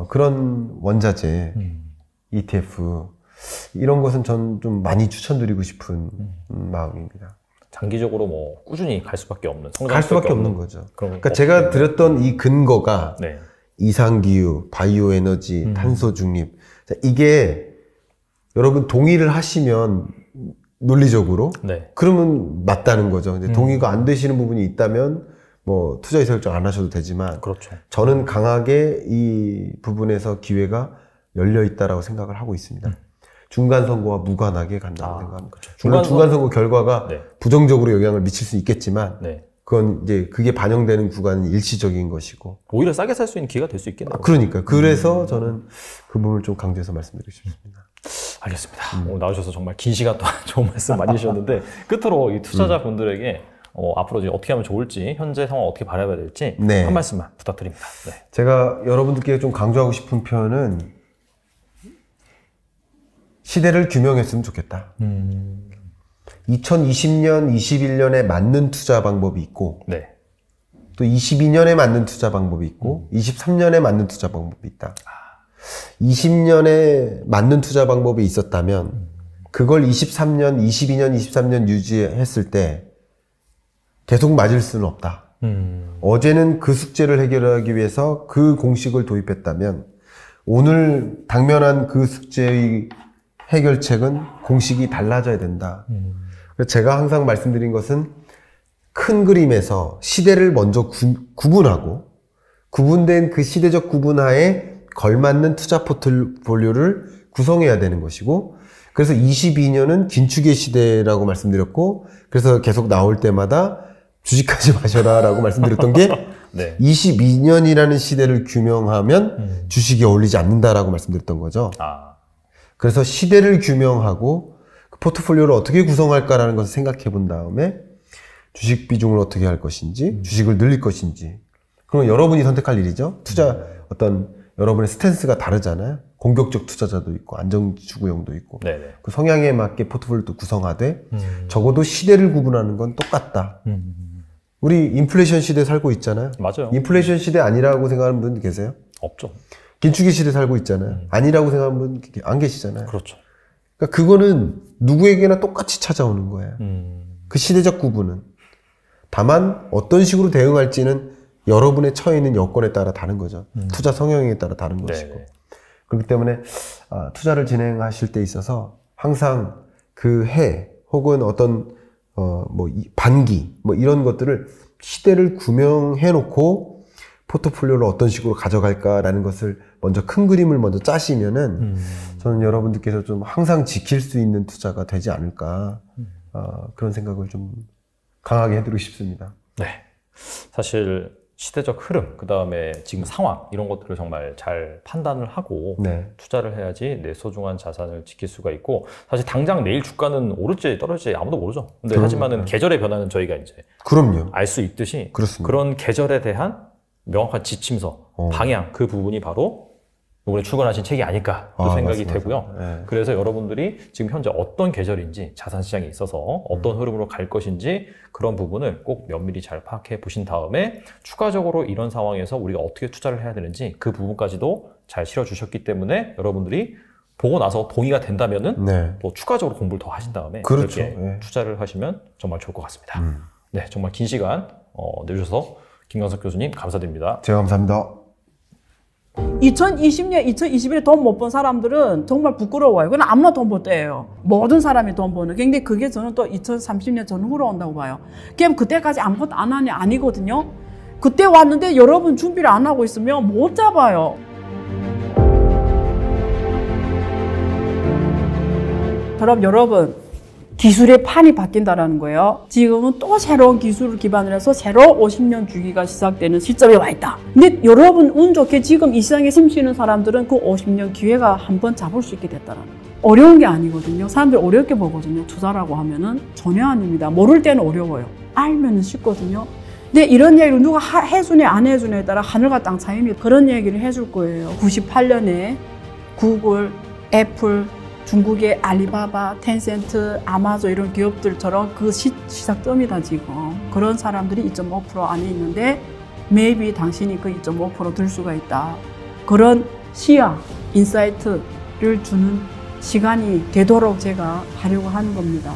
그런 원자재 ETF, 이런 것은 전 좀 많이 추천드리고 싶은 마음입니다. 장기적으로 꾸준히 갈 수밖에 없는, 갈 수밖에 없는 거죠. 그러니까 제가 드렸던 이 근거가 이상기후, 바이오 에너지, 탄소 중립, 이게 여러분 동의를 하시면 논리적으로 그러면 맞다는 거죠. 근데 동의가 안 되시는 부분이 있다면 투자 의사 결정 안 하셔도 되지만, 저는 강하게 이 부분에서 기회가 열려 있다라고 생각을 하고 있습니다. 중간 선거와 무관하게 간다고 생각합니다. 물론 중간 선거 결과가 부정적으로 영향을 미칠 수 있겠지만, 그건 이제 그게 반영되는 구간은 일시적인 것이고, 오히려 싸게 살 수 있는 기회가 될 수 있겠네요. 그러니까요. 그래서 저는 그 부분을 좀 강조해서 말씀드리고 싶습니다. 알겠습니다. 오늘 나오셔서 정말 긴 시간 동안 좋은 말씀 많이 해주셨는데, 끝으로 이 투자자분들에게 앞으로 이제 어떻게 하면 좋을지, 현재 상황 어떻게 바라봐야 될지 한 말씀만 부탁드립니다. 제가 여러분들께 좀 강조하고 싶은 표현은, 시대를 규명했으면 좋겠다. 2020년, 21년에 맞는 투자 방법이 있고, 또 22년에 맞는 투자 방법이 있고, 23년에 맞는 투자 방법이 있다. 20년에 맞는 투자 방법이 있었다면, 그걸 23년, 22년, 23년 유지했을 때 계속 맞을 수는 없다. 어제는 그 숙제를 해결하기 위해서 그 공식을 도입했다면, 오늘 당면한 그 숙제의 해결책은 공식이 달라져야 된다. 제가 항상 말씀드린 것은, 큰 그림에서 시대를 먼저 구분하고, 구분된 그 시대적 구분하에 걸맞는 투자 포트폴리오를 구성해야 되는 것이고, 그래서 22년은 긴축의 시대라고 말씀드렸고, 그래서 계속 나올 때마다 주식하지 마셔라 라고 말씀드렸던 게, 22년이라는 시대를 규명하면 주식이 어울리지 않는다라고 말씀드렸던 거죠. 그래서 시대를 규명하고 그 포트폴리오를 어떻게 구성할까라는 것을 생각해 본 다음에, 주식 비중을 어떻게 할 것인지, 주식을 늘릴 것인지, 그건 여러분이 선택할 일이죠. 투자 여러분의 스탠스가 다르잖아요. 공격적 투자자도 있고 안정추구용도 있고, 그 성향에 맞게 포트폴리오도 구성하되, 적어도 시대를 구분하는 건 똑같다. 우리 인플레이션 시대에 살고 있잖아요. 맞아요. 인플레이션 시대 아니라고 생각하는 분 계세요? 없죠. 긴축의 시대 살고 있잖아요. 아니라고 생각하는 분 안 계시잖아요. 그렇죠. 그러니까 그거는 누구에게나 똑같이 찾아오는 거예요. 그 시대적 구분은. 다만 어떤 식으로 대응할지는 여러분의 처해 있는 여건에 따라 다른 거죠. 투자 성향에 따라 다른 것이고. 그렇기 때문에 투자를 진행하실 때 있어서 항상 그 해 혹은 어떤 반기 이런 것들을 시대를 규명해 놓고 포트폴리오를 어떤 식으로 가져갈까라는 것을 먼저 큰 그림을 먼저 짜시면은 저는 여러분들께서 좀 항상 지킬 수 있는 투자가 되지 않을까, 그런 생각을 좀 강하게 해드리고 싶습니다. 사실 시대적 흐름, 그 다음에 지금 상황, 이런 것들을 정말 잘 판단을 하고 투자를 해야지 내 소중한 자산을 지킬 수가 있고, 사실 당장 내일 주가는 오를지 떨어질지 아무도 모르죠. 근데 하지만은 계절의 변화는 저희가 이제 알 수 있듯이, 그런 계절에 대한 명확한 지침서, 방향, 그 부분이 바로 이번에 출간하신 책이 아닐까 또 생각이 되고요. 그래서 여러분들이 지금 현재 어떤 계절인지, 자산시장에 있어서 어떤 흐름으로 갈 것인지, 그런 부분을 꼭 면밀히 잘 파악해 보신 다음에 추가적으로 이런 상황에서 우리가 어떻게 투자를 해야 되는지 그 부분까지도 잘 실어주셨기 때문에, 여러분들이 보고 나서 동의가 된다면은 또 추가적으로 공부를 더 하신 다음에 그렇게 투자를 하시면 정말 좋을 것 같습니다. 정말 긴 시간 내주셔서 김광석 교수님 감사드립니다. 제가 감사합니다. 2020년, 2021에 돈 못 번 사람들은 정말 부끄러워요. 그건 아무나 돈 벌 때예요. 모든 사람이 돈 버는. 근데 그게 저는 또 2030년 전후로 온다고 봐요. 그럼 그때까지 아무것도 안 하냐? 아니거든요. 그때 왔는데 여러분 준비를 안 하고 있으면 못 잡아요. 그럼 여러분, 기술의 판이 바뀐다는 거예요. 지금은 또 새로운 기술을 기반으로 해서 새로 50년 주기가 시작되는 시점에 와 있다. 근데 여러분 운 좋게 지금 이 시장에 숨쉬는 사람들은 그 50년 기회가 한번 잡을 수 있게 됐다는 거예요. 어려운 게 아니거든요. 사람들이 어렵게 보거든요. 투자라고 하면은 전혀 아닙니다. 모를 때는 어려워요. 알면은 쉽거든요. 근데 이런 얘기를 누가 해주네 안 해주네에 따라 하늘과 땅 차이입니다. 그런 얘기를 해줄 거예요. 98년에 구글, 애플, 중국의 알리바바, 텐센트, 아마존 이런 기업들처럼 그 시작점이다 지금. 그런 사람들이 2.5% 안에 있는데 maybe 당신이 그 2.5% 들 수가 있다. 그런 시야, 인사이트를 주는 시간이 되도록 제가 하려고 하는 겁니다.